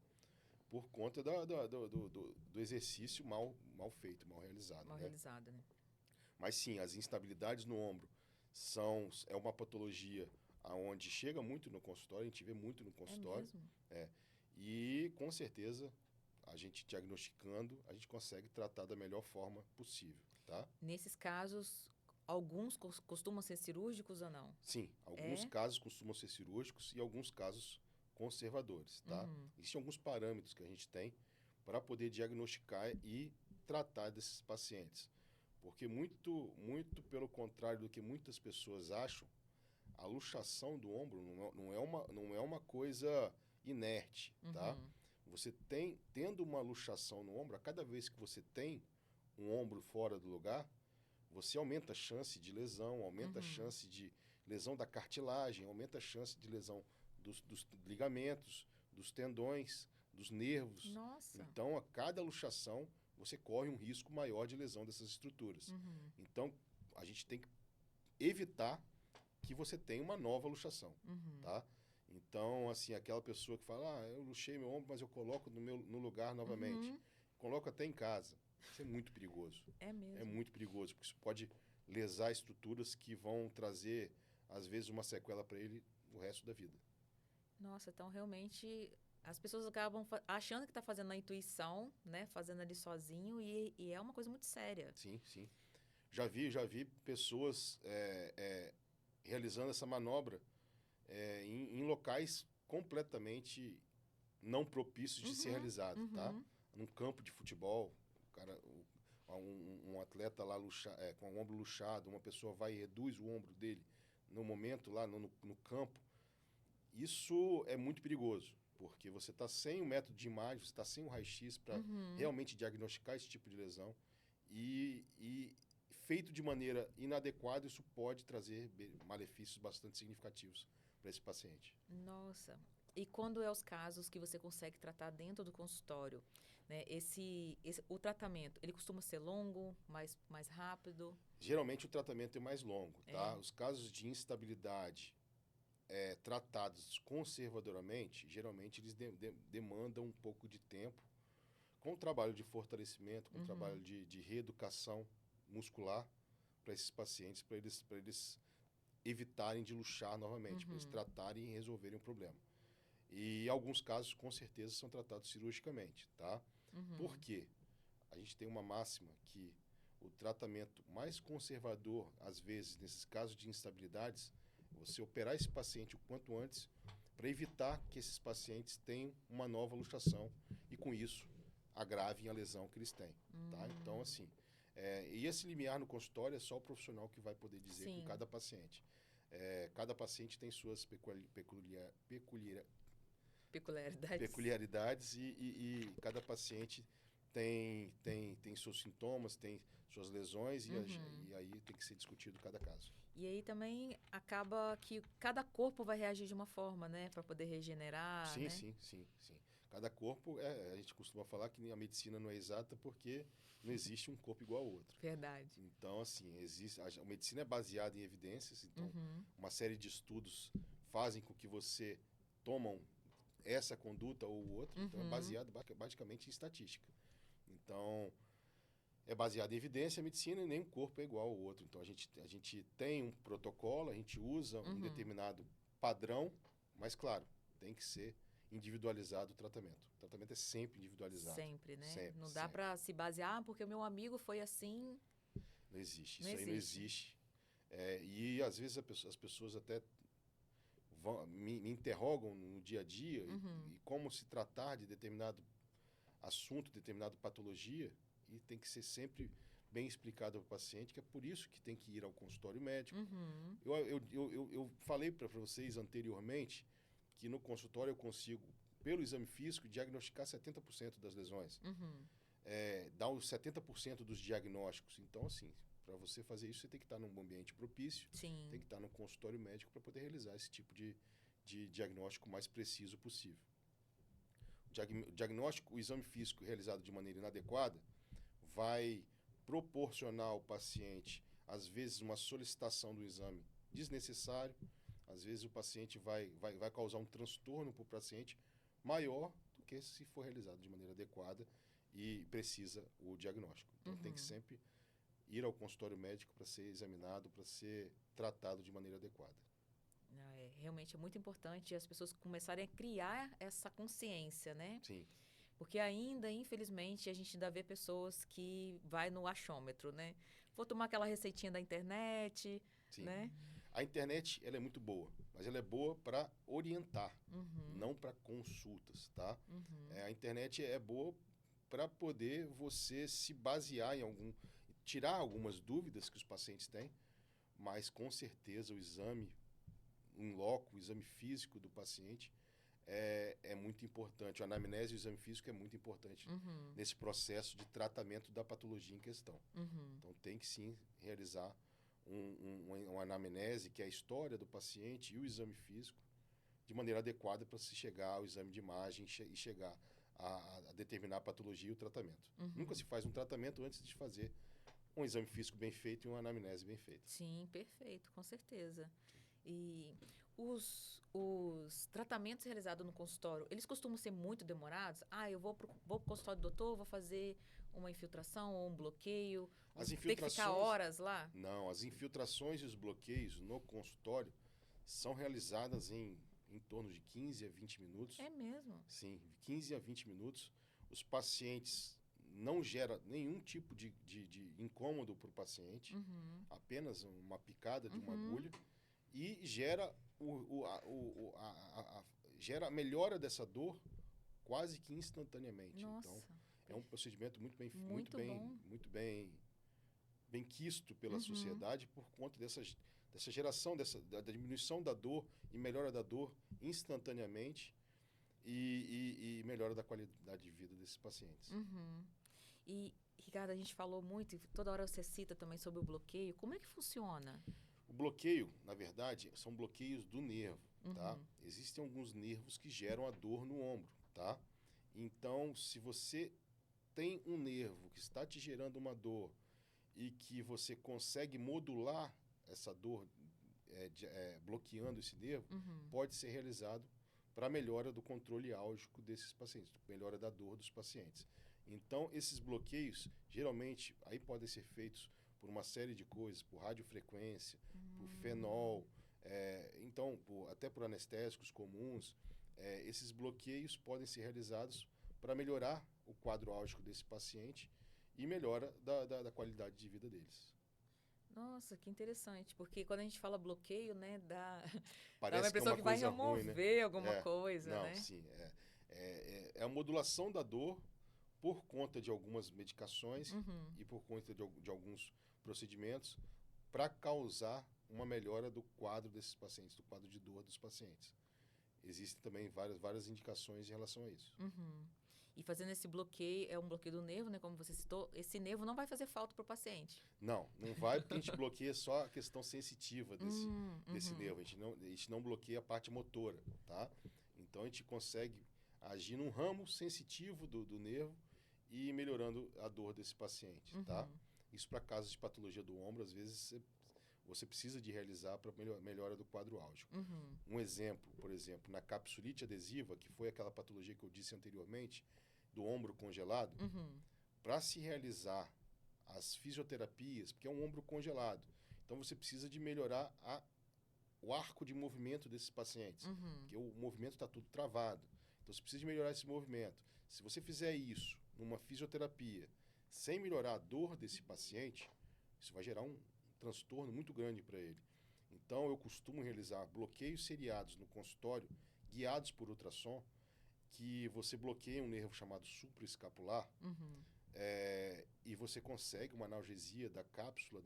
por conta do exercício mal feito, mal realizado. Mal realizado, né? Mas sim, as instabilidades no ombro é uma patologia aonde chega muito no consultório, a gente vê muito no consultório. É mesmo? E com certeza a gente diagnosticando, a gente consegue tratar da melhor forma possível, tá? Nesses casos, alguns costumam ser cirúrgicos ou não? Sim, alguns casos costumam ser cirúrgicos e alguns casos conservadores, tá? Existem alguns parâmetros que a gente tem para poder diagnosticar e tratar desses pacientes. Porque muito pelo contrário do que muitas pessoas acham, a luxação do ombro não é uma coisa inerte, tá? Você tendo uma luxação no ombro, a cada vez que você tem um ombro fora do lugar, você aumenta a chance de lesão, aumenta a chance de lesão da cartilagem, aumenta a chance de lesão dos ligamentos, dos tendões, dos nervos. Nossa! Então, a cada luxação, você corre um risco maior de lesão dessas estruturas. Então, a gente tem que evitar que você tenha uma nova luxação, tá? Então, assim, aquela pessoa que fala, eu luxei meu ombro, mas eu coloco no lugar novamente. Coloco até em casa. Isso é muito perigoso. É mesmo. É muito perigoso, porque isso pode lesar estruturas que vão trazer, às vezes, uma sequela para ele o resto da vida. Nossa, então realmente as pessoas acabam achando que está fazendo na intuição, né? Fazendo ali sozinho e é uma coisa muito séria. Sim, sim. Já vi pessoas realizando essa manobra em locais completamente não propícios de ser realizado, tá? Num campo de futebol, um atleta lá com o ombro luxado, uma pessoa vai e reduz o ombro dele no momento lá no campo. Isso é muito perigoso, porque você está sem o método de imagem, você está sem o raio-x para realmente diagnosticar esse tipo de lesão e feito de maneira inadequada, isso pode trazer malefícios bastante significativos para esse paciente. Nossa. E quando é os casos que você consegue tratar dentro do consultório, né? O tratamento, ele costuma ser longo, mais rápido? Geralmente o tratamento é mais longo, tá? Os casos de instabilidade tratados conservadoramente, geralmente eles demandam um pouco de tempo, com o trabalho de fortalecimento, com o trabalho de reeducação muscular para esses pacientes, para eles evitarem de luxar novamente, para eles tratarem e resolverem o problema. E alguns casos, com certeza, são tratados cirurgicamente, tá? Por Uhum. quê? A gente tem uma máxima que o tratamento mais conservador, às vezes, nesses casos de instabilidades, é você operar esse paciente o quanto antes para evitar que esses pacientes tenham uma nova luxação e, com isso, agravem a lesão que eles têm, tá? Então, assim, e esse limiar no consultório é só o profissional que vai poder dizer com Sim. cada paciente. Cada paciente tem suas Peculiaridades. peculiaridades e cada paciente tem seus sintomas, tem suas lesões Uhum. e aí tem que ser discutido cada caso. E aí também acaba que cada corpo vai reagir de uma forma, né? Para poder regenerar, Sim, né? sim, sim, sim. Cada corpo, a gente costuma falar que a medicina não é exata porque não existe um corpo igual ao outro. Verdade. Então, assim, a medicina é baseada em evidências, então Uhum. uma série de estudos fazem com que você tomam essa conduta ou outra, então é Uhum. baseado basicamente em estatística. Então, é baseado em evidência, a medicina e nem um corpo é igual ao outro. Então, a gente tem um protocolo, a gente usa um Uhum. determinado padrão, mas, claro, tem que ser individualizado o tratamento. O tratamento é sempre individualizado. Sempre, né? Sempre, Não dá sempre. para se basear, porque o meu amigo foi assim. Não existe. Não Isso aí não existe. existe. E, às vezes, as pessoas até me interrogam no dia a dia Uhum. e como se tratar de determinado assunto, determinada patologia, e tem que ser sempre bem explicado ao paciente, que é por isso que tem que ir ao consultório médico. Uhum. Eu falei para vocês anteriormente que no consultório eu consigo, pelo exame físico, diagnosticar 70% das lesões, Uhum. dar os 70% dos diagnósticos. Então, assim, para você fazer isso, você tem que estar num ambiente propício, tem Sim. que estar no consultório médico para poder realizar esse tipo de diagnóstico mais preciso possível. O diagnóstico, o exame físico realizado de maneira inadequada, vai proporcionar ao paciente, às vezes, uma solicitação do exame desnecessário, às vezes o paciente vai causar um transtorno para o paciente maior do que se for realizado de maneira adequada e precisa o diagnóstico. Então tem que Uhum. sempre ir ao consultório médico para ser examinado, para ser tratado de maneira adequada. Não, realmente é muito importante as pessoas começarem a criar essa consciência, né? Sim, Porque ainda, infelizmente, a gente ainda vê pessoas que vai no achômetro, né? Vou tomar aquela receitinha da internet, sim. né? A internet ela é muito boa, mas ela é boa para orientar, Uhum. não para consultas, tá? Uhum. A internet é boa para poder você se basear em tirar algumas dúvidas que os pacientes têm, mas com certeza o exame em loco, o exame físico do paciente é muito importante. A anamnese e o exame físico é muito importante Uhum. nesse processo de tratamento da patologia em questão. Uhum. Então tem que sim realizar uma anamnese, que é a história do paciente, e o exame físico, de maneira adequada para se chegar ao exame de imagem e chegar a determinar a patologia e o tratamento. Nunca Uhum. se faz um tratamento antes de fazer um exame físico bem feito e uma anamnese bem feita. Sim, perfeito, com certeza. E os tratamentos realizados no consultório, eles costumam ser muito demorados? Ah, eu vou pro consultório do doutor, vou fazer uma infiltração ou um bloqueio, vou As ter que ficar infiltrações, horas lá? não, as infiltrações e os bloqueios no consultório são realizadas em torno de 15 a 20 minutos. É mesmo? Sim, 15 a 20 minutos. Os pacientes não gera nenhum tipo de incômodo para o paciente, Uhum. apenas uma picada de uma Uhum. agulha, e gera, gera a melhora dessa dor quase que instantaneamente. Então, Nossa, é um procedimento muito bom. muito bem quisto pela Uhum. sociedade por conta dessa geração, da diminuição da dor e melhora da dor instantaneamente e melhora da qualidade de vida desses pacientes. Uhum. E, Ricardo, a gente falou muito, e toda hora você cita também sobre o bloqueio. Como é que funciona? O bloqueio, na verdade, são bloqueios do nervo, tá? Uhum. Existem alguns nervos que geram a dor no ombro, tá? Então, se você tem um nervo que está te gerando uma dor e que você consegue modular essa dor bloqueando esse nervo, Uhum. pode ser realizado para a melhora do controle álgico desses pacientes, melhora da dor dos pacientes. Então, esses bloqueios, geralmente, aí podem ser feitos por uma série de coisas, por radiofrequência, por Hum. fenol, então, até por anestésicos comuns, esses bloqueios podem ser realizados para melhorar o quadro álgico desse paciente e melhora da qualidade de vida deles. Nossa, que interessante, porque quando a gente fala bloqueio, né, dá uma Parece que é impressão uma que vai coisa ruim, né? remover alguma É, coisa, não, né? sim. É a modulação da dor por conta de algumas medicações Uhum. e por conta de alguns procedimentos para causar uma melhora do quadro desses pacientes, do quadro de dor dos pacientes. Existem também várias indicações em relação a isso. Uhum. E fazendo esse bloqueio, é um bloqueio do nervo, né? Como você citou, esse nervo não vai fazer falta para o paciente. Não vai porque a gente bloqueia só a questão sensitiva desse Uhum. nervo. A gente não bloqueia a parte motora, tá? Então a gente consegue agir num ramo sensitivo do nervo e ir melhorando a dor desse paciente, tá? Uhum. Isso para casos de patologia do ombro, às vezes você precisa de realizar para melhora do quadro álgico. Uhum. Um exemplo, por exemplo, na capsulite adesiva, que foi aquela patologia que eu disse anteriormente, do ombro congelado, Uhum. para se realizar as fisioterapias, porque é um ombro congelado, então você precisa de melhorar o arco de movimento desses pacientes, Uhum. porque o movimento está tudo travado. Então você precisa de melhorar esse movimento. Se você fizer isso numa fisioterapia sem melhorar a dor desse paciente, isso vai gerar um transtorno muito grande para ele. Então eu costumo realizar bloqueios seriados no consultório, guiados por ultrassom, que você bloqueia um nervo chamado supraescapular, Uhum. e você consegue uma analgesia da cápsula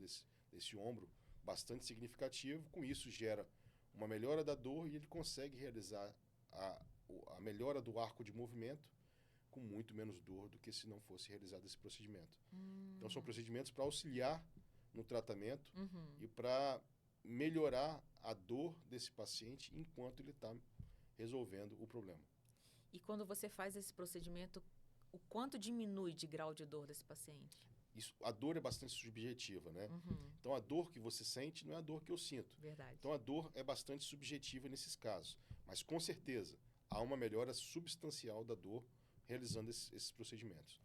desse ombro bastante significativo. Com isso gera uma melhora da dor e ele consegue realizar a melhora do arco de movimento com muito menos dor do que se não fosse realizado esse procedimento. Então são procedimentos para auxiliar no tratamento Uhum. e para melhorar a dor desse paciente enquanto ele está resolvendo o problema. E quando você faz esse procedimento, o quanto diminui de grau de dor desse paciente? A dor é bastante subjetiva, né? Uhum. Então a dor que você sente não é a dor que eu sinto. Verdade. Então a dor é bastante subjetiva nesses casos. Mas com certeza há uma melhora substancial da dor realizando esses procedimentos.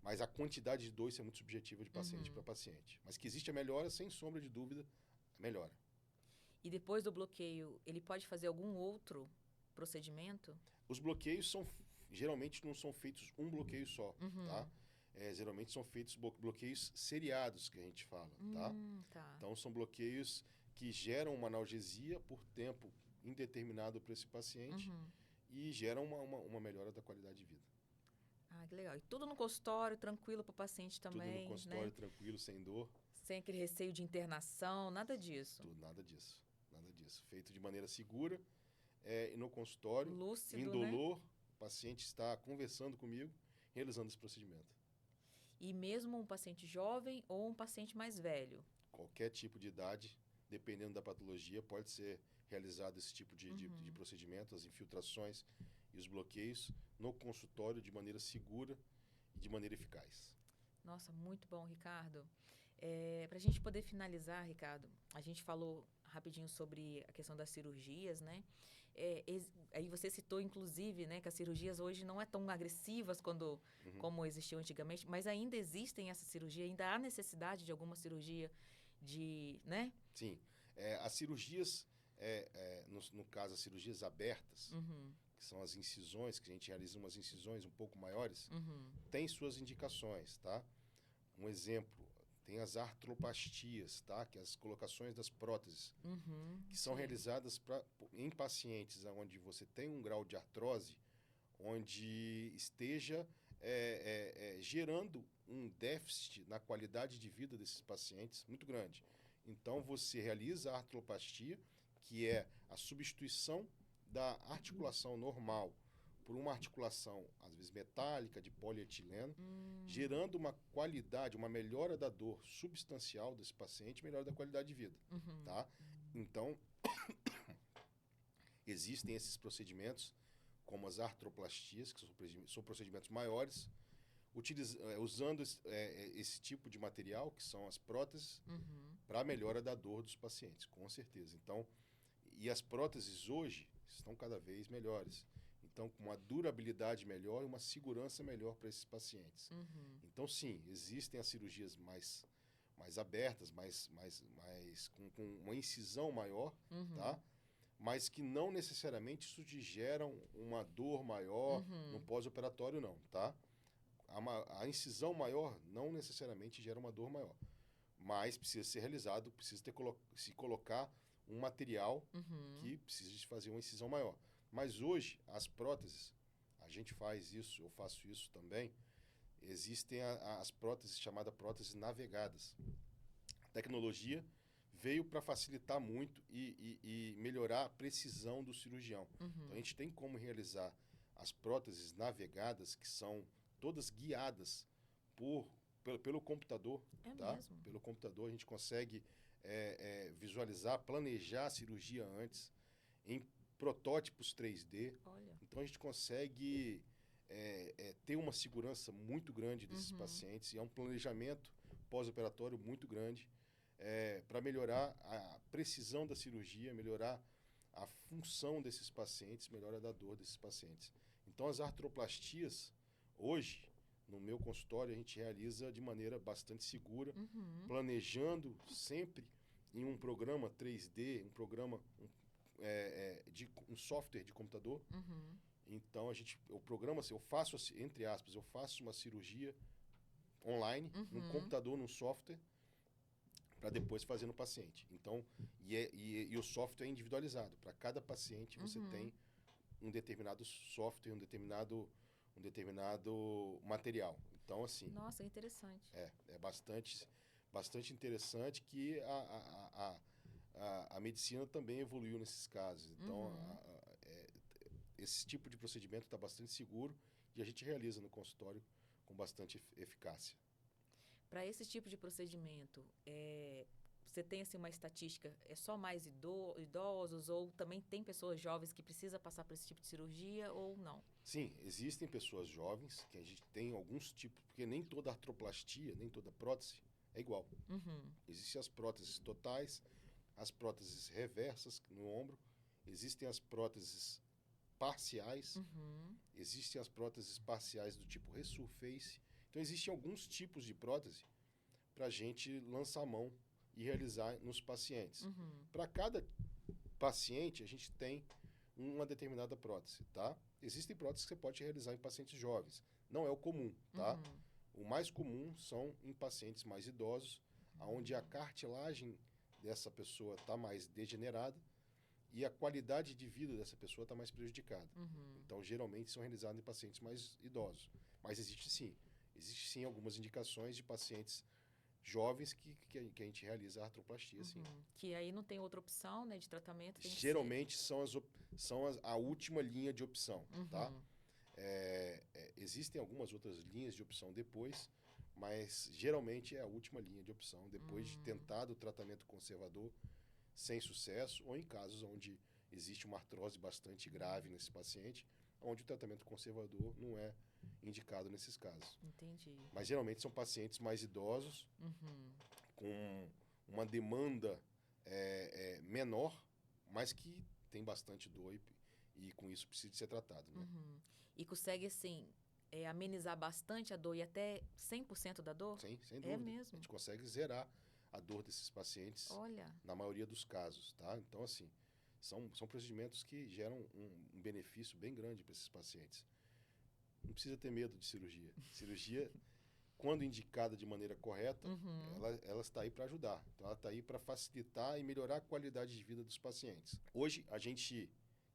Mas a quantidade de dor isso é muito subjetiva de paciente para paciente. Mas que existe a melhora, sem sombra de dúvida, melhora. E depois do bloqueio, ele pode fazer algum outro procedimento? Os bloqueios geralmente não são feitos um bloqueio só, tá? Geralmente são feitos bloqueios seriados, que a gente fala, tá? Tá. Então são bloqueios que geram uma analgesia por tempo indeterminado para esse paciente e geram uma melhora da qualidade de vida. Ah, que legal. E tudo no consultório, tranquilo para o paciente também, Tudo no consultório, né? tranquilo, sem dor. Sem aquele receio de internação, nada disso. Nada disso, nada disso. Feito de maneira segura, e no consultório, Lúcido, indolor, né? o paciente está conversando comigo, realizando esse procedimento. E mesmo um paciente jovem ou um paciente mais velho? Qualquer tipo de idade, dependendo da patologia, pode ser realizado esse tipo de procedimento, as infiltrações e os bloqueios no consultório de maneira segura e de maneira eficaz. Nossa, muito bom, Ricardo. Para a gente poder finalizar, Ricardo, a gente falou rapidinho sobre a questão das cirurgias, né? Aí você citou, inclusive, né, que as cirurgias hoje não é tão agressivas como existiam antigamente, mas ainda existem essa cirurgia, ainda há necessidade de alguma cirurgia né? Sim. As cirurgias, no caso, as cirurgias abertas, que são as incisões, que a gente realiza umas incisões um pouco maiores, tem suas indicações, tá? Um exemplo, tem as artroplastias, tá? Que é as colocações das próteses, que são realizadas em pacientes onde você tem um grau de artrose, onde esteja gerando um déficit na qualidade de vida desses pacientes muito grande. Então, você realiza a artroplastia, que é a substituição da articulação normal por uma articulação, às vezes metálica, de polietileno, gerando uma qualidade, uma melhora da dor substancial desse paciente, melhora da qualidade de vida, tá? Então, existem esses procedimentos, como as artroplastias, que são procedimentos maiores, usando esse tipo de material, que são as próteses, para a melhora da dor dos pacientes, com certeza. Então, e as próteses hoje estão cada vez melhores. Então, com uma durabilidade melhor e uma segurança melhor para esses pacientes. Então, sim, existem as cirurgias mais abertas, com uma incisão maior, tá? mas que não necessariamente isso te gera uma dor maior no pós-operatório, não, tá? A incisão maior não necessariamente gera uma dor maior, mas precisa ser realizado, precisa se colocar um material que precisa de fazer uma incisão maior. Mas hoje, as próteses, a gente faz isso, eu faço isso também, existem as próteses chamadas próteses navegadas. A tecnologia veio para facilitar muito e melhorar a precisão do cirurgião. Então, a gente tem como realizar as próteses navegadas, que são todas guiadas pelo computador. Tá? Mesmo? Pelo computador, a gente consegue visualizar, planejar a cirurgia antes, em protótipos 3D. Olha. Então, a gente consegue ter uma segurança muito grande desses pacientes, e é um planejamento pós-operatório muito grande, para melhorar a precisão da cirurgia, melhorar a função desses pacientes, melhora da dor desses pacientes. Então, as artroplastias, hoje, no meu consultório, a gente realiza de maneira bastante segura, planejando sempre em um programa 3D, um software de computador. Então, o programa, eu faço, entre aspas, eu faço uma cirurgia online, num computador, num software, para depois fazer no paciente. Então, e o software é individualizado. Para cada paciente, você tem um determinado software, um determinado material. Então, assim... Nossa, é interessante. É bastante interessante que a medicina também evoluiu nesses casos. Então, esse tipo de procedimento está bastante seguro e a gente realiza no consultório com bastante eficácia. Para esse tipo de procedimento, você tem assim, uma estatística, é só mais idosos ou também tem pessoas jovens que precisam passar por esse tipo de cirurgia ou não? Sim, existem pessoas jovens que a gente tem alguns tipos, porque nem toda artroplastia, nem toda prótese é igual. Existem as próteses totais, as próteses reversas no ombro, existem as próteses parciais, existem as próteses parciais do tipo resurface. Então, existem alguns tipos de prótese para a gente lançar a mão e realizar nos pacientes. Para cada paciente, a gente tem uma determinada prótese, tá? Existem próteses que você pode realizar em pacientes jovens. Não é o comum, tá? O mais comum são em pacientes mais idosos, onde a cartilagem dessa pessoa está mais degenerada e a qualidade de vida dessa pessoa está mais prejudicada. Então, geralmente, são realizados em pacientes mais idosos. Mas existe sim algumas indicações de pacientes jovens que a gente realiza a artroplastia, sim. Que aí não tem outra opção, né, de tratamento? Geralmente são a última linha de opção, tá? Existem algumas outras linhas de opção depois, mas geralmente é a última linha de opção, depois de tentado o tratamento conservador sem sucesso, ou em casos onde existe uma artrose bastante grave nesse paciente, onde o tratamento conservador não é indicado nesses casos. Entendi. Mas geralmente são pacientes mais idosos, com uma demanda menor, mas que tem bastante dor e com isso precisa de ser tratado, né? E consegue, assim, amenizar bastante a dor e até 100% da dor? Sim, sem dúvida. É mesmo? A gente consegue zerar a dor desses pacientes. Olha. Na maioria dos casos, tá? Então, assim, são procedimentos que geram um benefício bem grande para esses pacientes. Não precisa ter medo de cirurgia. Cirurgia, quando indicada de maneira correta, ela está aí para ajudar. Então, ela está aí para facilitar e melhorar a qualidade de vida dos pacientes. Hoje, a gente,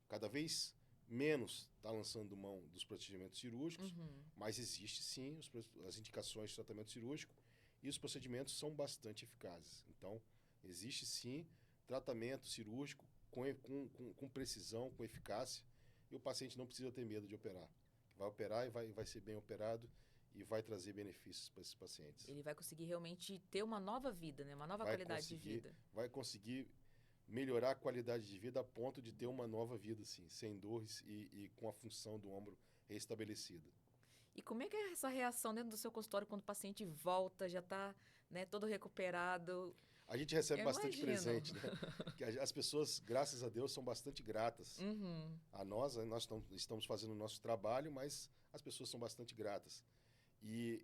cada vez menos, está lançando mão dos procedimentos cirúrgicos, mas existe sim as indicações de tratamento cirúrgico e os procedimentos são bastante eficazes. Então, existe sim tratamento cirúrgico com precisão, com eficácia, e o paciente não precisa ter medo de operar. Vai operar e vai ser bem operado e vai trazer benefícios para esses pacientes. Ele vai conseguir realmente ter uma nova vida, né? Uma nova qualidade de vida. Vai conseguir melhorar a qualidade de vida a ponto de ter uma nova vida, assim, sem dores e com a função do ombro restabelecida. E como é que é essa reação dentro do seu consultório quando o paciente volta, já está, né, todo recuperado? A gente recebe bastante presente, né? Que as pessoas, graças a Deus, são bastante gratas. A nós estamos fazendo o nosso trabalho, mas as pessoas são bastante gratas. E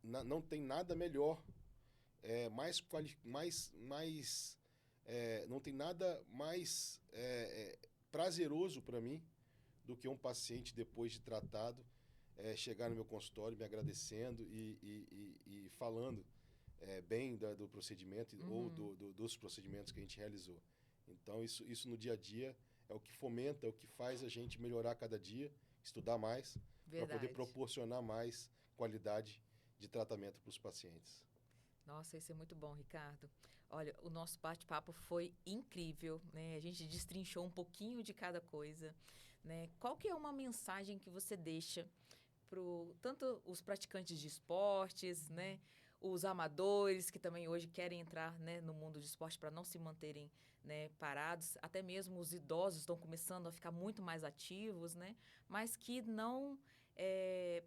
não tem nada melhor, mais não tem nada mais prazeroso para mim do que um paciente, depois de tratado, chegar no meu consultório me agradecendo e falando bem do procedimento ou dos procedimentos que a gente realizou. Então, isso no dia a dia é o que fomenta, é o que faz a gente melhorar cada dia, estudar mais, para poder proporcionar mais qualidade de tratamento para os pacientes. Nossa, isso é muito bom, Ricardo. Olha, o nosso bate-papo foi incrível, né? A gente destrinchou um pouquinho de cada coisa, né? Qual que é uma mensagem que você deixa para tanto os praticantes de esportes, né? Os amadores que também hoje querem entrar, né, no mundo de esporte para não se manterem, né, parados, até mesmo os idosos estão começando a ficar muito mais ativos, né? Mas que não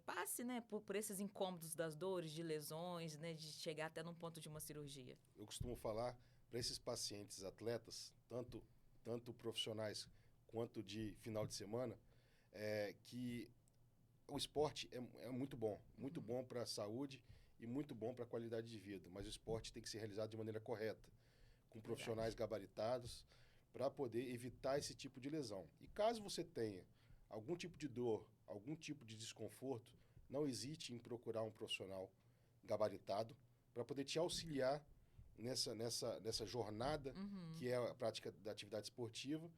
passe, né, por esses incômodos das dores, de lesões, né, de chegar até num ponto de uma cirurgia. Eu costumo falar para esses pacientes atletas, tanto profissionais quanto de final de semana, que o esporte é muito bom para a saúde e muito bom para a qualidade de vida, mas o esporte tem que ser realizado de maneira correta, com profissionais gabaritados, para poder evitar esse tipo de lesão. E caso você tenha algum tipo de dor, algum tipo de desconforto, não hesite em procurar um profissional gabaritado para poder te auxiliar nessa jornada que é a prática da atividade esportiva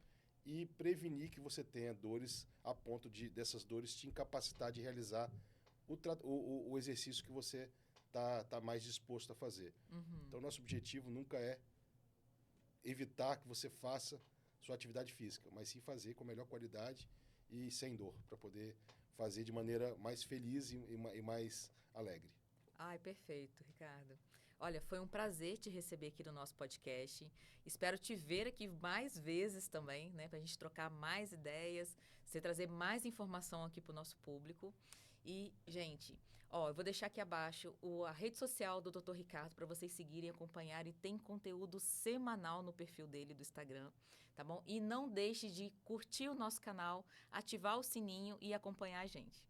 e prevenir que você tenha dores a ponto dessas dores te incapacitar de realizar o exercício que você tá mais disposto a fazer. Então, nosso objetivo nunca é evitar que você faça sua atividade física, mas sim fazer com a melhor qualidade e sem dor, para poder fazer de maneira mais feliz e mais alegre. Ai, perfeito, Ricardo. Olha, foi um prazer te receber aqui no nosso podcast. Espero te ver aqui mais vezes também, né? Para a gente trocar mais ideias, você trazer mais informação aqui para o nosso público. E, gente, eu vou deixar aqui abaixo a rede social do Dr. Ricardo para vocês seguirem, acompanharem. Tem conteúdo semanal no perfil dele do Instagram, tá bom? E não deixe de curtir o nosso canal, ativar o sininho e acompanhar a gente.